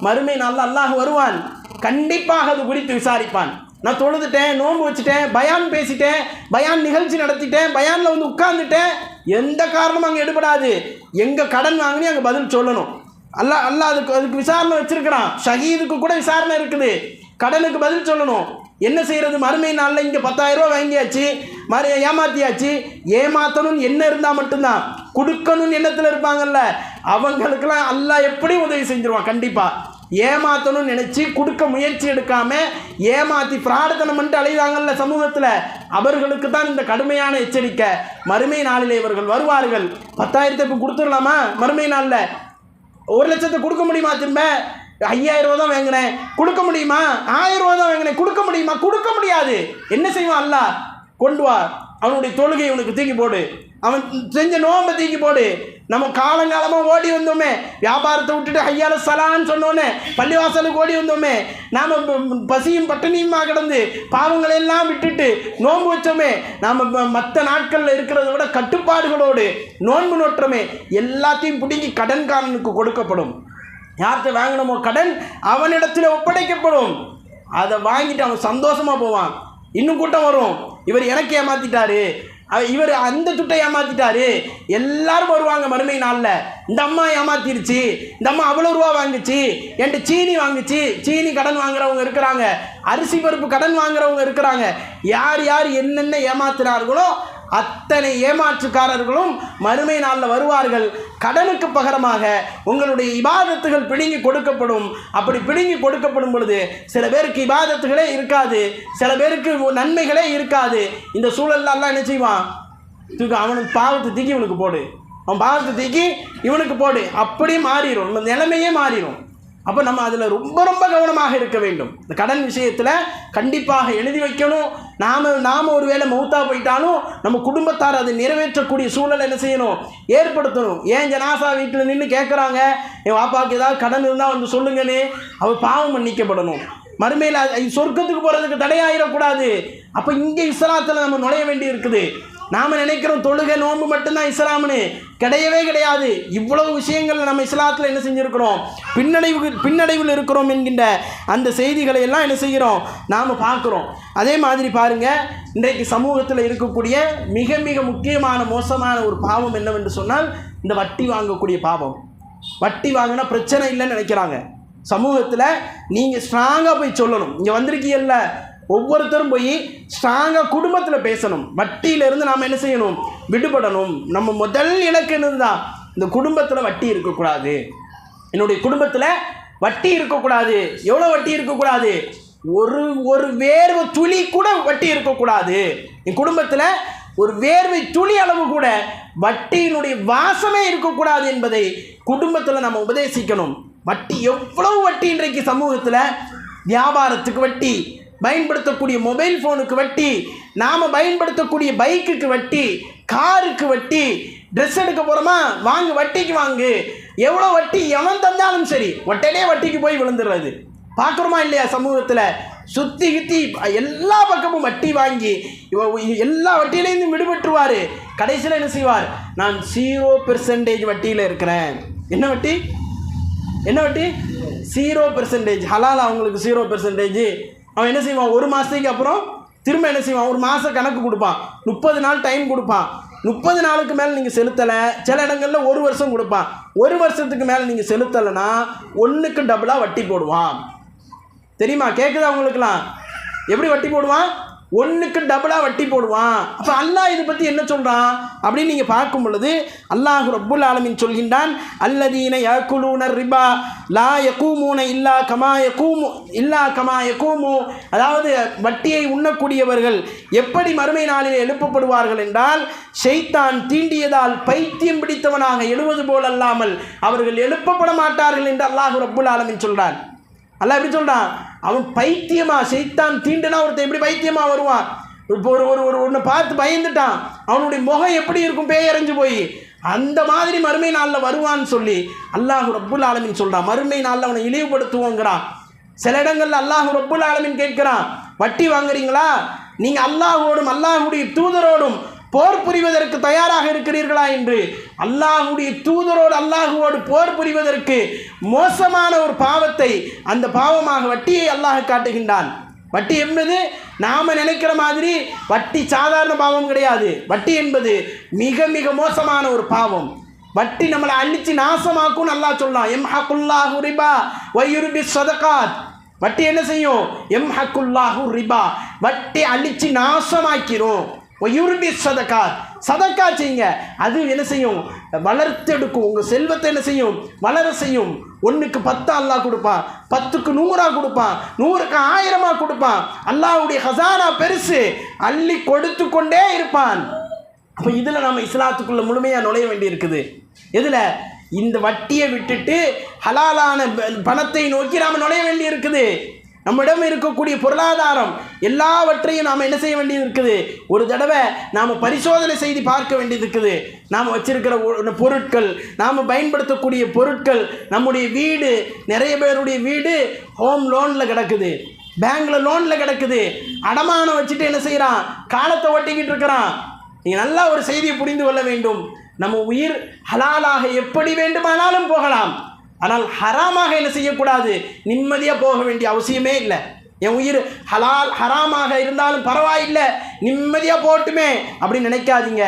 மறுமை நாளில் அல்லாஹ் வருவான், கண்டிப்பாக அது குறித்து விசாரிப்பான். நான் தொழுதுட்டேன், நோன்பு வச்சுட்டேன், பயான் பேசிட்டேன், பயான் நிகழ்ச்சி நடத்திட்டேன், பயானில் வந்து உட்கார்ந்துட்டேன், எந்த காரணமும் அங்கே எடுபடாது. எங்கே கடன் வாங்கினே அங்கே பதில் சொல்லணும். அல்லாஹ் அதுக்கு விசாரணை வச்சிருக்கிறான். ஷஹீதுக்கு கூட விசாரணை இருக்குது, கடனுக்கு பதில் சொல்லணும். என்ன செய்கிறது? மறுமை நாளில் இங்கே 10,000 ரூபா வாங்கியாச்சு, ஏமாத்தியாச்சு. ஏமாத்தணும்னு என்ன இருந்தால் மட்டும்தான், கொடுக்கணும்னு எண்ணத்தில் இருப்பாங்கல்ல, அவங்களுக்கெல்லாம் அல்லாஹ் எப்படி உதவி செஞ்சிருவான் கண்டிப்பாக. ஏமாத்தணும்னு நினச்சி கொடுக்க முயற்சி எடுக்காமல் ஏமாற்றி ஃப்ராடுத்தனம் பண்ணிட்டு அலைதாங்கல்ல சமூகத்தில், அவர்களுக்கு தான் இந்த கடுமையான எச்சரிக்கை. மறுமை நாளில் இவர்கள் வருவார்கள். 10,000 இப்போ கொடுத்துடலாமா? மறுமை நாளில் 1,00,000 கொடுக்க முடியுமா? திரும்ப 5,000 ரூபா தான் வாங்கினேன், கொடுக்க முடியுமா? 1,000 ரூபா தான் வாங்கினேன், கொடுக்க முடியுமா? கொடுக்க முடியாது. என்ன செய்வான் அல்லாஹ்? கொண்டு வா, அவனுடைய தொழுகை உனக்கு தூக்கி போடு, அவன் செஞ்ச நோம்பை தூக்கி போடு. நம்ம காலங்காலமாக ஓடி வந்தோமே, வியாபாரத்தை விட்டுட்டு ஐயால சலான்னு சொன்னோன்னே பள்ளிவாசலுக்கு ஓடி வந்தோமே, நாம் பசியும் பட்டினியுமா கிடந்து பாவங்களெல்லாம் விட்டுட்டு நோன்பு வச்சோமே, நாம் மற்ற நாட்களில் இருக்கிறத விட கட்டுப்பாடுகளோடு நோன்பு நோற்றோமே, எல்லாத்தையும் பிடிங்கி கடன்காரனுக்கு கொடுக்கப்படும். யார்கிட்ட வாங்கினமோ கடன் அவனிடத்தில் ஒப்படைக்கப்படும். அதை வாங்கிட்டு அவன் சந்தோஷமாக போவான். இன்னும் கூட்டம் வரும், இவர் எனக்கு ஏமாற்றிட்டாரு, இவர் அந்த துட்டை ஏமாற்றிட்டாரு, எல்லாரும் வருவாங்க மறுமை நாளில். இந்த அம்மா ஏமாத்திருச்சு, இந்த அம்மா அவ்வளோ ரூபா வாங்குச்சு, என்கிட்ட சீனி வாங்குச்சு. சீனி கடன் வாங்குறவங்க இருக்கிறாங்க, அரிசி பருப்பு கடன் வாங்குறவங்க இருக்கிறாங்க. யார் யார் என்னென்ன ஏமாத்துறார்களோ அத்தனை ஏமாற்றுக்காரர்களும் மறுமை நாளில் வருவார்கள். கடனுக்கு பகரமாக உங்களுடைய இபாதத்துகள் பிடுங்கி கொடுக்கப்படும். அப்படி பிடுங்கி கொடுக்கப்படும் பொழுது சில பேருக்கு இபாதத்துகளே இருக்காது, சில பேருக்கு நன்மைகளே இருக்காது. இந்த சூழல்லாம் என்ன செய்வான்? அவனுக்கு பாவத்தை தூக்கி இவனுக்கு போடு, அவன் பாவத்தை தூக்கி இவனுக்கு போடு, அப்படியே மாறிடும், நம்ம நிலைமையே மாறிடும். அப்போ நம்ம அதில் ரொம்ப ரொம்ப கவனமாக இருக்க வேண்டும். இந்த கடன் விஷயத்தில் கண்டிப்பாக எழுதி வைக்கணும். நாம் ஒரு வேளை மௌத்தா போயிட்டாலும் நம்ம குடும்பத்தார் அதை நிறைவேற்றக்கூடிய சூழலை என்ன செய்யணும்? ஏற்படுத்தணும். ஏன் ஜனாசா வீட்டில் நின்று கேட்குறாங்க, என் வாப்பாவுக்கு ஏதாவது கடன் இருந்தால் வந்து சொல்லுங்கன்னு, அவர் பாவம் மன்னிக்கப்படணும். மறுமையில் சொர்க்கத்துக்கு போகிறதுக்கு தடையாயிடக்கூடாது. அப்போ இங்கே இஸ்லாத்தில் நம்ம நுழைய வேண்டி இருக்குது. நாம் நினைக்கிறோம் தொழுகை நோன்பு மட்டும்தான் இஸ்லாம்னு, கிடையவே கிடையாது. இவ்வளவு விஷயங்கள் நம்ம இஸ்லாத்தில் என்ன செஞ்சுருக்கிறோம்? பின்னடைவில் இருக்கிறோம் என்கின்ற அந்த செய்திகளை எல்லாம் என்ன செய்கிறோம்? நாம் பார்க்குறோம். அதே மாதிரி பாருங்கள், இன்றைக்கு சமூகத்தில் இருக்கக்கூடிய மிக மிக முக்கியமான மோசமான ஒரு பாவம் என்னவென்று சொன்னால் இந்த வட்டி வாங்கக்கூடிய பாவம். வட்டி வாங்கினா பிரச்சனை இல்லைன்னு நினைக்கிறாங்க சமூகத்தில். நீங்கள் ஸ்ட்ராங்காக போய் சொல்லணும், இங்கே வந்திருக்கீங்கல்ல, ஒவ்வொருத்தரும் போய் ஸ்ட்ராங்காக குடும்பத்தில் பேசணும். வட்டியிலேருந்து நாம் என்ன செய்யணும்? விடுபடணும். நம்ம முதல் இலக்கு என்னதுதான்? இந்த குடும்பத்தில் வட்டி இருக்கக்கூடாது, என்னுடைய குடும்பத்தில் வட்டி இருக்கக்கூடாது. எவ்வளோ வட்டி இருக்கக்கூடாது? ஒரு வேர்வை துளி கூட வட்டி இருக்கக்கூடாது. என் குடும்பத்தில் ஒரு வேர்வை துளி அளவு கூட வட்டியினுடைய வாசமே இருக்கக்கூடாது என்பதை குடும்பத்தில் நம்ம உபதேசிக்கணும். வட்டி எவ்வளவு வட்டி இன்றைக்கு சமூகத்தில், வியாபாரத்துக்கு வட்டி, பயன்படுத்தக்கூடிய மொபைல் ஃபோனுக்கு வட்டி, நாம் பயன்படுத்தக்கூடிய பைக்குக்கு வட்டி, காருக்கு வட்டி, ட்ரெஸ் எடுக்க போகிறோமா வாங்கு, வட்டிக்கு வாங்கு. எவ்வளோ வட்டி எவன் தந்தாலும் சரி உடனே வட்டிக்கு போய் விழுந்துடுறது பார்க்குறோமா இல்லையா? சமூகத்தில் சுற்றி கித்தி எல்லா பக்கமும் வட்டி வாங்கி எல்லா வட்டியிலேருந்து விடுபட்டுருவார். கடைசியில் என்ன செய்வார்? நான் 0% வட்டியில் இருக்கிறேன். என்ன வட்டி? என்ன வட்டி? 0%. ஹலால் அவங்களுக்கு 0%. அவன் என்ன செய்வான்? ஒரு மாதத்துக்கு அப்புறம் திரும்ப என்ன செய்வான்? ஒரு மாத கணக்கு கொடுப்பான், 30 நாள் டைம் கொடுப்பான். 30 நாளுக்கு மேலே நீங்கள் செலுத்தலை, சில இடங்களில் 1 வருஷம் கொடுப்பான். 1 வருஷத்துக்கு மேலே நீங்கள் செலுத்தலைன்னா 1க்கு டபுளாக வட்டி போடுவான். தெரியுமா? கேட்குதா உங்களுக்குலாம்? எப்படி வட்டி போடுவான்? 1க்கு டபுளாக வட்டி போடுவான். அப்போ அல்லாஹ் இதை பற்றி என்ன சொல்கிறான் அப்படின்னு நீங்கள் பார்க்கும் பொழுது அல்லாஹ் ரப்புல் ஆலமீன் சொல்கின்றான், அல்லதீன யகுலூன ரிபா லா யகூமூன இல்லா கமா யகூமு. அதாவது வட்டியை உண்ணக்கூடியவர்கள் எப்படி மறுமை நாளில் எழுப்பப்படுவார்கள் என்றால், ஷைத்தான் தீண்டியதால் பைத்தியம் பிடித்தவனாக எழுவது போல் அல்லாமல் அவர்கள் எழுப்பப்பட மாட்டார்கள் என்று அல்லாஹ் ரப்புல் ஆலமீன் சொல்கிறான். அல்லாஹ் எப்படி சொல்கிறான்? அவன் பைத்தியமா, ஷைத்தான் தீண்டுனா ஒருத்தன் எப்படி பைத்தியமா வருவான்? இப்போ ஒன்று பார்த்து பயந்துட்டான், அவனுடைய முகம் எப்படி இருக்கும்? பேயறைஞ்சு போய் அந்த மாதிரி மறுமை நாளில் வருவான்னு சொல்லி அல்லாஹ் ரப்புல் ஆலமீன் சொல்கிறான். மறுமை நாளில் அவனை இழிவுபடுத்துவோங்கிறான். சில இடங்கள்ல அல்லாஹ் ரப்புல் ஆலமீன் கேட்கிறான், வட்டி வாங்குறீங்களா? நீங்கள் அல்லாஹ்வோடும் அல்லாஹ்வுடைய தூதரோடும் போர் புரிவதற்கு தயாராக இருக்கிறீர்களா என்று. அல்லாஹ்வுடைய தூதரோடு அல்லாஹ்வோடு போர் புரிவதற்கு மோசமான ஒரு பாவத்தை, அந்த பாவமாக வட்டியை அல்லாஹ் காட்டுகின்றான். வட்டி என்பது நாம் நினைக்கிற மாதிரி வட்டி சாதாரண பாவம் கிடையாது. வட்டி என்பது மிக மிக மோசமான ஒரு பாவம். வட்டி நம்மளை அழிச்சு நாசமாக்கும் அல்லாஹ் சொல்லலாம். யம்ஹகுல்லாஹு ரிபா வயுர்பி ஸதகாத். வட்டி என்ன செய்யும்? யம்ஹகுல்லாஹு ரிபா, வட்டி அழிச்சு நாசமாக்கிறோம். வயுர்பி ஸதகாத், சதக்கா செய்யுங்க, அது என்ன செய்யும்? வளர்த்தெடுக்கும். உங்கள் செல்வத்தை என்ன செய்யும்? வளர செய்யும். 1க்கு 10 அல்லாஹ் கொடுப்பான், 10க்கு 100 கொடுப்பான், 100க்கு 1000 கொடுப்பான். அல்லாஹ்வுடைய ஹசானா பெருசு, அள்ளி கொடுத்து கொண்டே இருப்பான். அப்போ இதில் நம்ம இஸ்லாத்துக்குள்ளே முழுமையாக நுழைய வேண்டி இருக்குது. எதில்? இந்த வட்டியை விட்டுட்டு ஹலாலான பணத்தை நோக்கி நாம் நுழைய வேண்டி இருக்குது. நம்மிடம் இருக்கக்கூடிய பொருளாதாரம் எல்லாவற்றையும் நாம் என்ன செய்ய வேண்டியது இருக்குது? ஒரு தடவை நாம் பரிசோதனை செய்து பார்க்க வேண்டியது இருக்குது. நாம் வச்சிருக்கிற பொருட்கள், நாம் பயன்படுத்தக்கூடிய பொருட்கள், நம்முடைய வீடு, நிறைய பேருடைய வீடு ஹோம் லோனில் கிடக்குது, பேங்கில் லோனில் கிடக்குது. அடமானம் வச்சுட்டு என்ன செய்கிறான்? காலத்தை ஓட்டிக்கிட்டு இருக்கிறான். நீங்கள் நல்லா ஒரு செய்தியை புரிந்து கொள்ள வேண்டும். நம்ம உயிர் ஹலாலாக எப்படி வேண்டுமானாலும் போகலாம், ஆனால் ஹராமாக என்ன செய்யக்கூடாது? நிம்மதியாக போக வேண்டிய அவசியமே இல்லை. என் உயிர் ஹராமாக இருந்தாலும் பரவாயில்லை, நிம்மதியாக போட்டுமே அப்படின்னு நினைக்காதீங்க.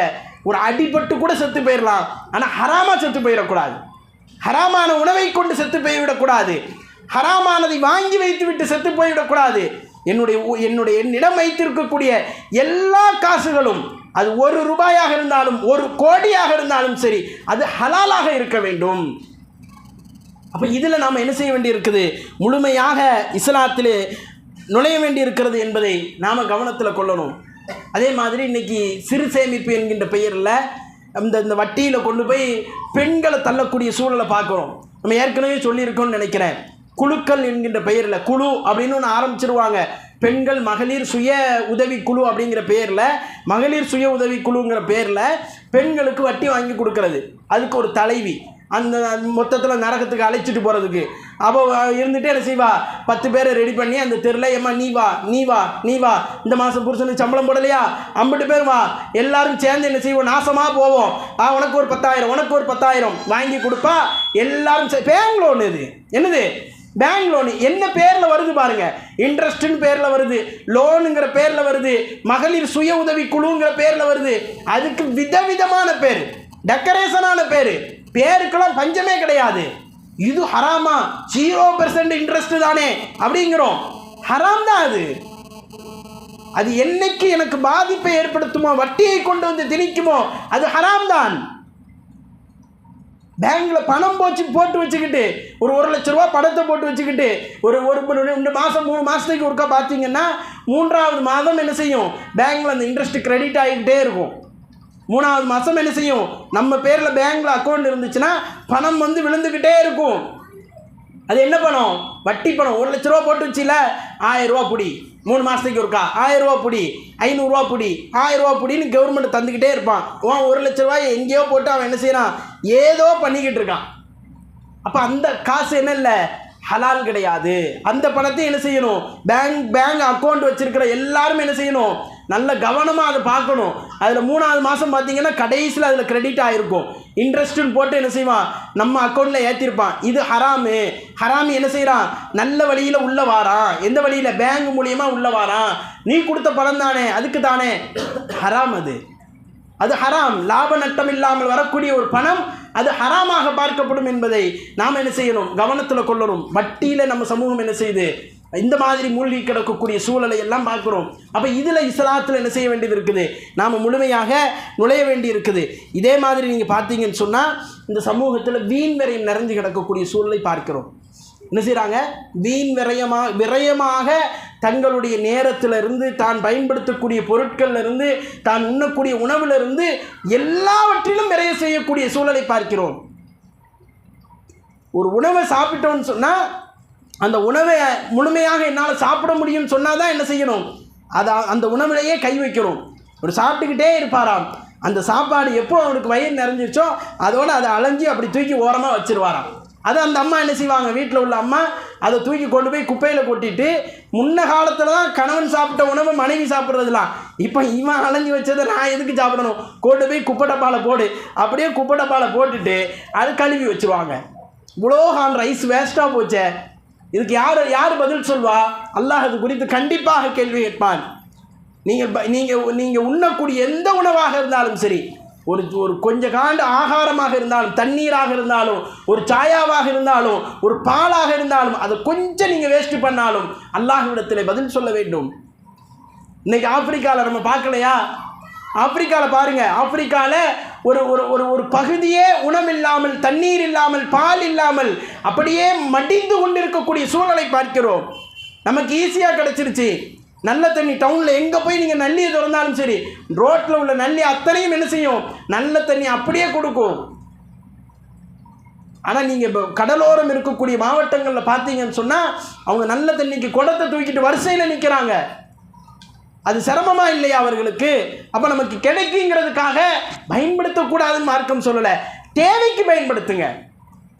ஒரு அடிபட்டு கூட செத்து போயிடலாம், ஆனால் ஹராமாக செத்து போயிடக்கூடாது. ஹராமான உணவை கொண்டு செத்து போய்விடக்கூடாது. ஹராமானதை வாங்கி வைத்து விட்டு செத்து போய்விடக்கூடாது. என்னிடம் வைத்திருக்கக்கூடிய எல்லா காசுகளும், அது 1 ரூபாயாக இருந்தாலும் 1 கோடியாக இருந்தாலும் சரி, அது ஹலாலாக இருக்க வேண்டும். அப்போ இதில் நாம் என்ன செய்ய வேண்டி இருக்குது? முழுமையாக இஸ்லாத்தில் நுழைய வேண்டி இருக்கிறது என்பதை நாம் கவனத்தில் கொள்ளணும். அதே மாதிரி இன்றைக்கி சிறு சேமிப்பு என்கின்ற பெயரில் இந்த வட்டியில் கொண்டு போய் பெண்களை தள்ளக்கூடிய சூழலை பார்க்குறோம். நம்ம ஏற்கனவே சொல்லியிருக்கோம்னு நினைக்கிறேன். குழுக்கள் என்கின்ற பெயரில் குழு அப்படின்னு ஒன்று ஆரம்பிச்சிருவாங்க. பெண்கள் மகளிர் சுய உதவி குழு அப்படிங்கிற பேரில், மகளிர் சுய உதவி குழுங்கிற பேரில் பெண்களுக்கு வட்டி வாங்கி கொடுக்கறது. அதுக்கு ஒரு தலைவி, அந்த மொத்தத்தில் நரகத்துக்கு அழைச்சிட்டு போகிறதுக்கு அவள் இருந்துகிட்டே என்ன செய்வா? 10 பேரை ரெடி பண்ணி அந்த தெருவில், ஏம்மா நீ வா நீ வா நீ வா, இந்த மாதம் புருஷனுக்கு சம்பளம் போடலையா, 50 பேர் வா, எல்லாரும் சேர்ந்து என்ன செய்வோம்? நாசமாக போவோம். உனக்கு ஒரு 10,000, உனக்கு ஒரு 10,000 வாங்கி கொடுப்பா. எல்லாரும் பேங்க் லோன். இது என்னது? Bank loan. என்ன பேரில் வருது பாருங்க? இன்ட்ரெஸ்ட்னு பேரில் வருது, லோனுங்கிற பேரில் வருது, மகளிர் சுய உதவி குழுங்கிற பேரில் வருது. அதுக்கு விதவிதமான பேர், டெக்கரேஷனான பேர், பேருக்கெல்லாம் பஞ்சமே கிடையாது. இது ஹராமா? 0% இன்ட்ரெஸ்ட் தானே அப்படிங்கிறோம். ஹராம் தான் அது. அது என்னைக்கு எனக்கு பாதிப்பை ஏற்படுத்துமோ, வட்டியை கொண்டு வந்து திணிக்குமோ, அது ஹராம் தான். பேங்கில் பணம் போட்டு வச்சுக்கிட்டு ஒரு 1 லட்ச ரூபா பணத்தை போட்டு வச்சுக்கிட்டு ஒரு 2 மாதம் 3 மாதத்துக்கு ஒருக்கா பார்த்தீங்கன்னா 3ஆவது மாதம் என்ன செய்யும்? பேங்கில் அந்த இன்ட்ரெஸ்ட் கிரெடிட் ஆகிக்கிட்டே இருக்கும். 3ஆவது மாதம் என்ன செய்யும்? நம்ம பேரில் பேங்கில் அக்கௌண்ட் இருந்துச்சுன்னா பணம் வந்து விழுந்துக்கிட்டே இருக்கும். அது என்ன பணம்? வட்டி பணம். 1 லட்ச ரூபா போட்டு வச்சில, 1000 ரூபா பிடி, 3 மாதத்துக்கு ஒருக்கா 1000 ரூபா பிடி, 500 ரூபா பிடி, 1000 ரூபா பிடின்னு கவர்மெண்ட் தந்துக்கிட்டே இருப்பான். 1 லட்ச ரூபாய் எங்கேயோ போட்டு அவன் என்ன செய்யறான்? ஏதோ பண்ணிக்கிட்டு இருக்கான். அப்போ அந்த காசு என்ன இல்லை? ஹலால் கிடையாது. அந்த பணத்தை என்ன செய்யணும்? பேங்க் அக்கௌண்ட் வச்சிருக்கிற எல்லாரும் என்ன செய்யணும்? நல்ல கவனமாக அதை பார்க்கணும். அதில் 3ஆவது மாதம் பார்த்தீங்கன்னா கடைசியில் அதில் கிரெடிட் ஆகிருக்கும். இன்ட்ரெஸ்ட்டுன்னு போட்டு என்ன செய்வான்? நம்ம அக்கௌண்ட்டில் ஏற்றிருப்பான். இது ஹராமு. ஹராமி என்ன செய்கிறான்? நல்ல வழியில் உள்ளே வாரான். எந்த வழியில்? பேங்க் மூலியமாக உள்ளே வாரான். நீ கொடுத்த பணம் தானே, அதுக்கு தானே. ஹராம் அது. அது ஹராம். லாப நட்டம் இல்லாமல் வரக்கூடிய ஒரு பணம் அது ஹராமாக பார்க்கப்படும் என்பதை நாம் என்ன செய்யணும்? கவனத்தில் கொள்ளணும். வட்டியில் நம்ம சமூகம் என்ன செய்யுது? இந்த மாதிரி மூழ்கி கிடக்கக்கூடிய சூழலை எல்லாம் பார்க்குறோம். அப்போ இதில் இஸ்லாத்தில் என்ன செய்ய வேண்டியது இருக்குது? நாம் முழுமையாக நுழைய வேண்டி இருக்குது. இதே மாதிரி நீங்கள் பார்த்தீங்கன்னு சொன்னால் இந்த சமூகத்தில் வீண் விரயம் நிறைஞ்சு கிடக்கக்கூடிய சூழலை பார்க்கிறோம். என்ன செய்கிறாங்க? வீண் விரயமாக தங்களுடைய நேரத்திலிருந்து, தான் பயன்படுத்தக்கூடிய பொருட்களிலிருந்து, தான் உண்ணக்கூடிய உணவிலிருந்து எல்லாவற்றிலும் விரய செய்யக்கூடிய சூழலை பார்க்கிறோம். ஒரு உணவை சாப்பிட்டோன்னு சொன்னால் அந்த உணவை முழுமையாக என்னால் சாப்பிட முடியும்னு சொன்னால் தான் என்ன செய்யணும்? அந்த உணவிலேயே கை வைக்கணும். ஒரு சாப்பிட்டுக்கிட்டே இருப்பாராம். அந்த சாப்பாடு எப்போ அவனுக்கு வயிறு நிறைஞ்சிச்சோ அதோடு அதை அலைஞ்சி அப்படி தூக்கி ஓரமாக வச்சிருவாராம். அதை அந்த அம்மா என்ன செய்வாங்க, வீட்டில் உள்ள அம்மா அதை தூக்கி கொண்டு போய் குப்பையில் கொட்டிட்டு, முன்ன காலத்தில் தான் கணவன் சாப்பிட்ட உணவை மனைவி சாப்பிட்றதுலாம், இப்போ இவன் அலைஞ்சி வச்சதை நான் எதுக்கு சாப்பிடணும், கொண்டு போய் குப்பை டப்பாவில் போடு, அப்படியே குப்பை டப்பாவில் போட்டுட்டு அது கழுவி வச்சுருவாங்க. இவ்வளோ ரைஸ் வேஸ்ட்டாக போச்சே, இதுக்கு யார் பதில் சொல்வா? அல்லாஹ் அது குறித்து கண்டிப்பாக கேள்வி கேட்பான். நீங்கள் உண்ணக்கூடிய எந்த உணவாக இருந்தாலும் சரி, ஒரு கொஞ்ச காண்டு ஆகாரமாக இருந்தாலும், தண்ணீராக இருந்தாலும், ஒரு சாயாவாக இருந்தாலும், ஒரு பாலாக இருந்தாலும், அதை கொஞ்சம் நீங்கள் வேஸ்ட் பண்ணாலும் அல்லாஹ்விடத்தில் பதில் சொல்ல வேண்டும். இன்னைக்கு ஆப்பிரிக்காவில் நம்ம பார்க்கலையா? ஆப்பிரிக்காவில் பாருங்கள், ஆப்பிரிக்காவில் ஒரு பகுதியே உணவில்லாமல், தண்ணீர் இல்லாமல், பால் இல்லாமல் அப்படியே மடிந்து கொண்டிருக்கக்கூடிய சூழலை பார்க்கிறோம். நமக்கு ஈஸியாக கிடச்சிருச்சு நல்ல தண்ணி. டவுனில் எங்கே போய் நீங்கள் நல்லியை திறந்தாலும் சரி, ரோட்டில் உள்ள நல்லி அத்தனையும் என்ன செய்யும், நல்ல தண்ணி அப்படியே கொடுக்கும். ஆனால் நீங்கள் இப்போ கடலோரம் இருக்கக்கூடிய மாவட்டங்களில் பார்த்தீங்கன்னு சொன்னால் அவங்க நல்ல தண்ணிக்கு குடத்தை தூக்கிட்டு வரிசையில் நிற்கிறாங்க. அது சிரமமாக இல்லையா அவர்களுக்கு? அப்போ நமக்கு கிடைக்குங்கிறதுக்காக பயன்படுத்தக்கூடாதுன்னு மார்க்கம் சொல்லலை. தேவைக்கு பயன்படுத்துங்க.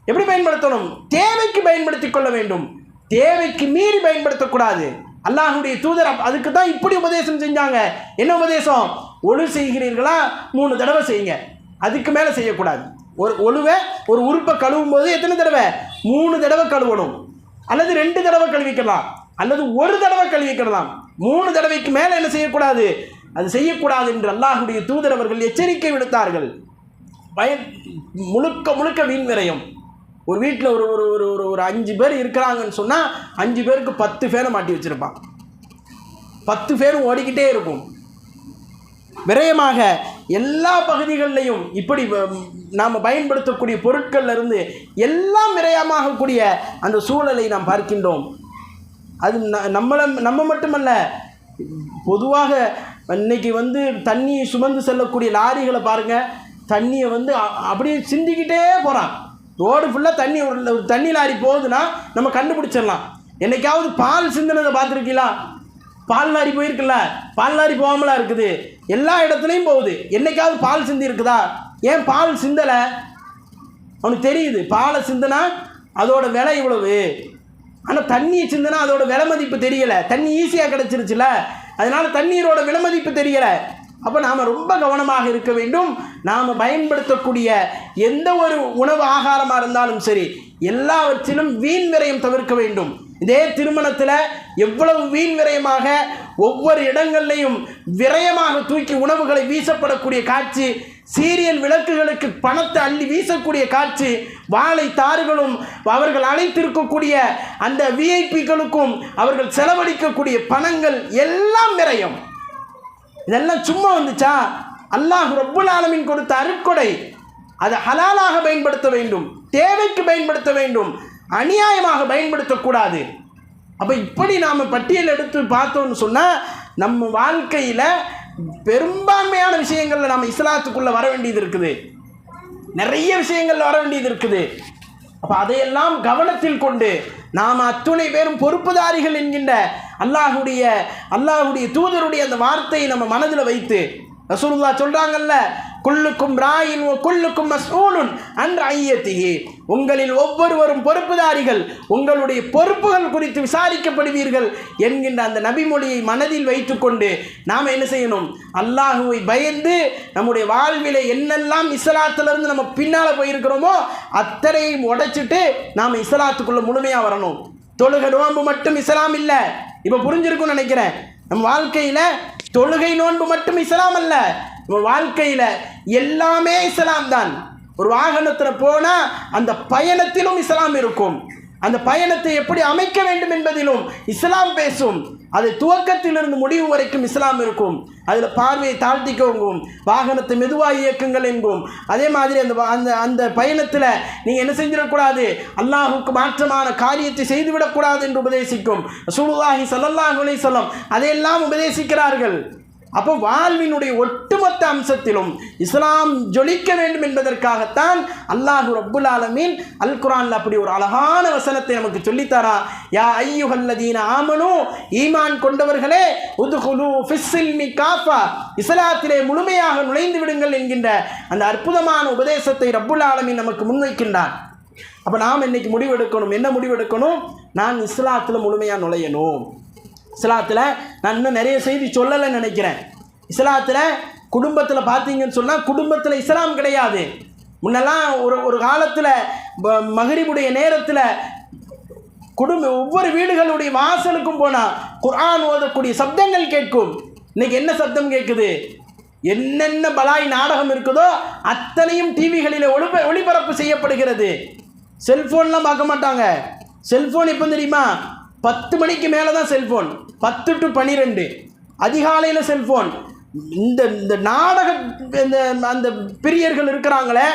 எப்படி பயன்படுத்தணும்? தேவைக்கு பயன்படுத்தி கொள்ள வேண்டும், தேவைக்கு மீறி பயன்படுத்தக்கூடாது. அல்லாஹ்வுடைய தூதர் அதுக்கு தான் இப்படி உபதேசம் செஞ்சாங்க. என்ன உபதேசம்? ஒழு செய்கிறீர்களா 3 தடவை செய்யுங்க, அதுக்கு மேலே செய்யக்கூடாது. ஒரு உறுப்பை கழுவும் போது எத்தனை தடவை? 3 தடவை கழுவணும், அல்லது 2 தடவை கழுவிக்கலாம், அல்லது 1 தடவை கழுவிக்கலாம். 3 தடவைக்கு மேலே என்ன செய்யக்கூடாது, அது செய்யக்கூடாது என்று அல்லாஹ்வுடைய தூதர் அவர்கள் எச்சரிக்கை விடுத்தார்கள். முழுக்க வீண் விரயம். ஒரு வீட்டில் ஒரு 5 பேர் இருக்கிறாங்கன்னு சொன்னால் 5 பேருக்கு 10 ஃபேனை மாட்டி வச்சுருப்பான். 10 ஃபேனும் ஓடிக்கிட்டே இருக்கும். விரயமாக எல்லா பகுதிகளிலையும் இப்படி நாம் பயன்படுத்தக்கூடிய பொருட்கள்லேருந்து எல்லாம் விரயமாகக்கூடிய அந்த சூழலை நாம் பார்க்கின்றோம். அது நம்ம மட்டுமல்ல, பொதுவாக இன்னைக்கு தண்ணியை சுமந்து செல்லக்கூடிய லாரிகளை பாருங்கள், தண்ணியை அப்படியே சிந்திக்கிட்டே போகிறான். ரோடு ஃபுல்லாக தண்ணி, ஒரு தண்ணி லாரி போகுதுன்னா நம்ம கண்டுபிடிச்சிடலாம். என்னைக்காவது பால் சிந்தினதை பார்த்துருக்கீங்களா? பால் லாரி போயிருக்குல்ல, பால் லாரி போகாமலாம் இருக்குது, எல்லா இடத்துலையும் போகுது. என்னைக்காவது பால் சிந்தி இருக்குதா? ஏன் பால் சிந்தலை? அவனுக்கு தெரியுது பாலை சிந்தினா அதோட விலை இவ்வளவு, ஆனால் தண்ணியை சிந்தினா அதோட விலை மதிப்பு தெரியலை. தண்ணி ஈஸியாக கிடச்சிருச்சுல, அதனால் தண்ணீரோட விலை மதிப்பு தெரியலை. அப்போ நாம் ரொம்ப கவனமாக இருக்க வேண்டும். நாம் பயன்படுத்தக்கூடிய எந்த ஒரு உணவு ஆகாரமாக இருந்தாலும் சரி, எல்லாவற்றிலும் வீண் விரயம் தவிர்க்க வேண்டும். இதே திருமணத்தில் எவ்வளவு வீண் விரயமாக ஒவ்வொரு இடங்கள்லையும் விரயமாக தூக்கி உணவுகளை வீசப்படக்கூடிய காட்சி, சீரியல் விளக்குகளுக்கு பணத்தை அள்ளி வீசக்கூடிய காட்சி, வாழை தார்களும் அவர்கள் அழைத்திருக்கக்கூடிய அந்த விஐபிக்களுக்கும் அவர்கள் செலவழிக்கக்கூடிய பணங்கள் எல்லாம் விரயம். இதெல்லாம் சும்மா வந்துச்சா? அல்லாஹ் ரப்புல் ஆலமீன் கொடுத்த அருட்கொடை. அதை ஹலாலாக பயன்படுத்த வேண்டும், தேவைக்கு பயன்படுத்த வேண்டும், அநியாயமாக பயன்படுத்தக்கூடாது. அப்போ இப்படி நாம் பட்டியல் எடுத்து பார்த்தோன்னு சொன்னால் நம்ம வாழ்க்கையில் பெரும்பான்மையான விஷயங்களில் நம்ம இஸ்லாத்துக்குள்ளே வர வேண்டியது இருக்குது, நிறைய விஷயங்களில் வர வேண்டியது இருக்குது. அப்போ அதையெல்லாம் கவனத்தில் கொண்டு நாம் அத்துணை பேரும் பொறுப்புதாரிகள் என்கின்ற அல்லாஹ்வுடைய தூதருடைய அந்த வார்த்தையை நம்ம மனதில் வைத்து, ரசூலுல்லாஹ் சொல்கிறாங்கல்ல, குல்லுக்கும் ராயின் குல்லுக்கும் மஸ்ஊலுன் அன் ரய்யத்திஹி, உங்களில் ஒவ்வொருவரும் பொறுப்புதாரிகள், உங்களுடைய பொறுப்புகள் குறித்து விசாரிக்கப்படுவீர்கள் என்கின்ற அந்த நபிமொழியை மனதில் வைத்துக்கொண்டு நாம் என்ன செய்யணும்? அல்லாஹுவை பயந்து நம்முடைய வாழ்விலை என்னெல்லாம் இஸ்லாத்திலிருந்து நம்ம பின்னால் போயிருக்கிறோமோ அத்தனையும் உடைச்சிட்டு நாம் இஸ்லாத்துக்குள்ளே முழுமையாக வரணும். தொழுகை நோன்பு மட்டும் இஸ்லாம் இல்லை. இப்போ புரிஞ்சிருக்கும்னு நினைக்கிறேன். நம்ம வாழ்க்கையில் தொழுகை நோன்பு மட்டும் இஸ்லாம் அல்ல, நம்ம வாழ்க்கையில் எல்லாமே இஸ்லாம் தான். ஒரு வாகனத்தில் போனால் அந்த பயணத்திலும் இஸ்லாம் இருக்கும். அந்த பயணத்தை எப்படி அமைக்க வேண்டும் என்பதிலும் இஸ்லாம் பேசும். அது துவக்கத்திலிருந்து முடிவு வரைக்கும் இஸ்லாம் இருக்கும். அதில் பார்வையை தாழ்த்திக்கோங்கும், வாகனத்தை மெதுவாக இயக்குங்கள் என்கும். அதே மாதிரி அந்த பயணத்தில் நீங்கள் என்ன செஞ்சிடக்கூடாது, அல்லாஹுக்கு மாற்றமான காரியத்தை செய்துவிடக்கூடாது என்று உபதேசிக்கும். ரசூலுல்லாஹி ஸல்லல்லாஹு அலைஹி வஸல்லம் அதையெல்லாம் உபதேசிக்கிறார்கள். அப்போ வாழ்வினுடைய ஒட்டுமொத்த அம்சத்திலும் இஸ்லாம் ஜொலிக்க வேண்டும் என்பதற்காகத்தான் அல்லாஹ் ரப்புல் ஆலமீன் அல் குர்ஆனில் அப்படி ஒரு அழகான வசனத்தை நமக்கு சொல்லித்தரா. யா ஐயுஹல்லதீன ஆமனு, ஈமான் கொண்டவர்களே, உத்குலு ஃபிஸ்ஸில்மி காஃபா, இஸ்லாத்திலே முழுமையாக நுழைந்து விடுங்கள் என்கின்ற அந்த அற்புதமான உபதேசத்தை ரப்புல் ஆலமீன் நமக்கு முன்வைக்கின்றார். அப்போ நாம் இன்றைக்கி முடிவெடுக்கணும். என்ன முடிவெடுக்கணும்? நான் இஸ்லாத்தில் முழுமையாக நுழையணும். இஸ்லாத்தில் நான் இன்னும் நிறைய செய்தி சொல்லலைன்னு நினைக்கிறேன். இஸ்லாத்தில் குடும்பத்தில் பார்த்தீங்கன்னு சொன்னால் குடும்பத்தில் இஸ்லாம் கிடையாது. முன்னெல்லாம் ஒரு காலத்தில் மகரிபுடைய நேரத்தில் ஒவ்வொரு வீடுகளுடைய வாசலுக்கும் போனால் குர்ஆன் ஓதக்கூடிய சப்தங்கள் கேட்கும். இன்னைக்கு என்ன சப்தம் கேட்குது? என்னென்ன பலாய் நாடகம் இருக்குதோ அத்தனையும் டிவிகளில் ஒளிபரப்பு செய்யப்படுகிறது. செல்ஃபோன்லாம் பார்க்க மாட்டாங்க. செல்ஃபோன் எப்போ தெரியுமா? 10 மணிக்கு மேலே தான் செல்ஃபோன். 10 to 12 அதிகாலையில் செல்ஃபோன். இந்த நாடக அந்த பிரியர்கள் இருக்கிறாங்களே,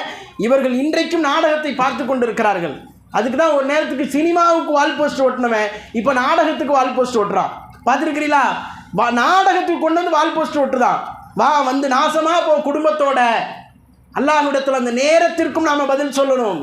இவர்கள் இன்றைக்கும் நாடகத்தை பார்த்து கொண்டு இருக்கிறார்கள். அதுக்கு தான் ஒரு நேரத்துக்கு சினிமாவுக்கு வால் போஸ்ட் ஓட்டினவன் இப்போ நாடகத்துக்கு வால் போஸ்ட் ஓட்டுறான். பார்த்துருக்கிறீங்களா? நாடகத்துக்கு கொண்டு வந்து வால் போஸ்ட் ஓட்டுதான். வா வந்து நாசமாக போ குடும்பத்தோட. அல்லாஹ்விடத்தில் அந்த நேரத்திற்கும் நாம் பதில் சொல்லணும்.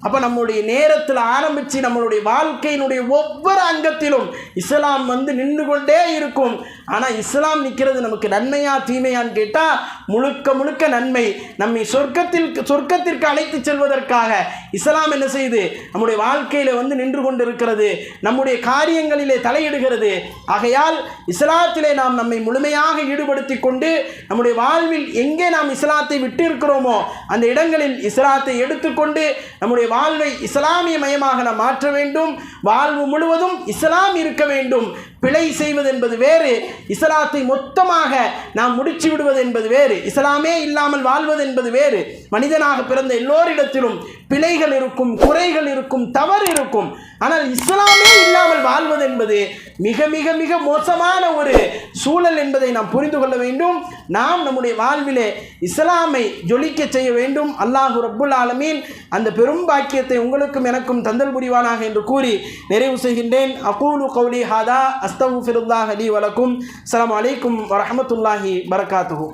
அப்போ நம்முடைய நேரத்தில் ஆரம்பித்து நம்மளுடைய வாழ்க்கையினுடைய ஒவ்வொரு அங்கத்திலும் இஸ்லாம் வந்து நின்று கொண்டே இருக்கும். ஆனால் இஸ்லாம் நிற்கிறது நமக்கு நன்மையா தீமையான்னு கேட்டால் முழுக்க முழுக்க நன்மை. நம்மை சொர்க்கத்திற்கு அழைத்து செல்வதற்காக இஸ்லாம் என்ன செய்யுது? நம்முடைய வாழ்க்கையில் வந்து நின்று கொண்டு இருக்கிறது. நம்முடைய காரியங்களிலே தலையிடுகிறது. ஆகையால் இஸ்லாத்திலே நாம் நம்மை முழுமையாக ஈடுபடுத்தி கொண்டு நம்முடைய வாழ்வில் எங்கே நாம் இஸ்லாத்தை விட்டு இருக்கிறோமோ அந்த இடங்களில் இஸ்லாத்தை எடுத்துக்கொண்டு நம்முடைய வாழ்வை இஸ்லாமிய மயமாக நாம் மாற்ற வேண்டும். வாழ்வு முழுவதும் இஸ்லாம் இருக்க வேண்டும். பிழை செய்வது என்பது வேறு, இஸ்லாத்தை மொத்தமாக நாம் முடிச்சு விடுவது என்பது வேறு, இஸ்லாமே இல்லாமல் வாழ்வது என்பது வேறு. மனிதனாக பிறந்த எல்லோரிடத்திலும் பிழைகள் இருக்கும், குறைகள் இருக்கும், தவறு இருக்கும். ஆனால் இஸ்லாமே இல்லாமல் வாழ்வது என்பது மிக மிக மிக மோசமான ஒரு சூழல் என்பதை நாம் புரிந்து கொள்ள வேண்டும். நாம் நம்முடைய வாழ்விலே இஸ்லாமை ஜொலிக்க செய்ய வேண்டும். அல்லாஹ் ரப்புல் ஆலமீன் அந்த பெரும் பாக்கியத்தை உங்களுக்கும் எனக்கும் தந்தல் புரிவானாக என்று கூறி நிறைவு செய்கின்றேன். அகூலு கௌலி ஹாதா அஸ்தக்ஃபிருல்லாஹ் லீ வலக்கும். அஸ்ஸலாமு அலைக்கும் வரஹ்மத்துல்லாஹி பரகாத்துஹு.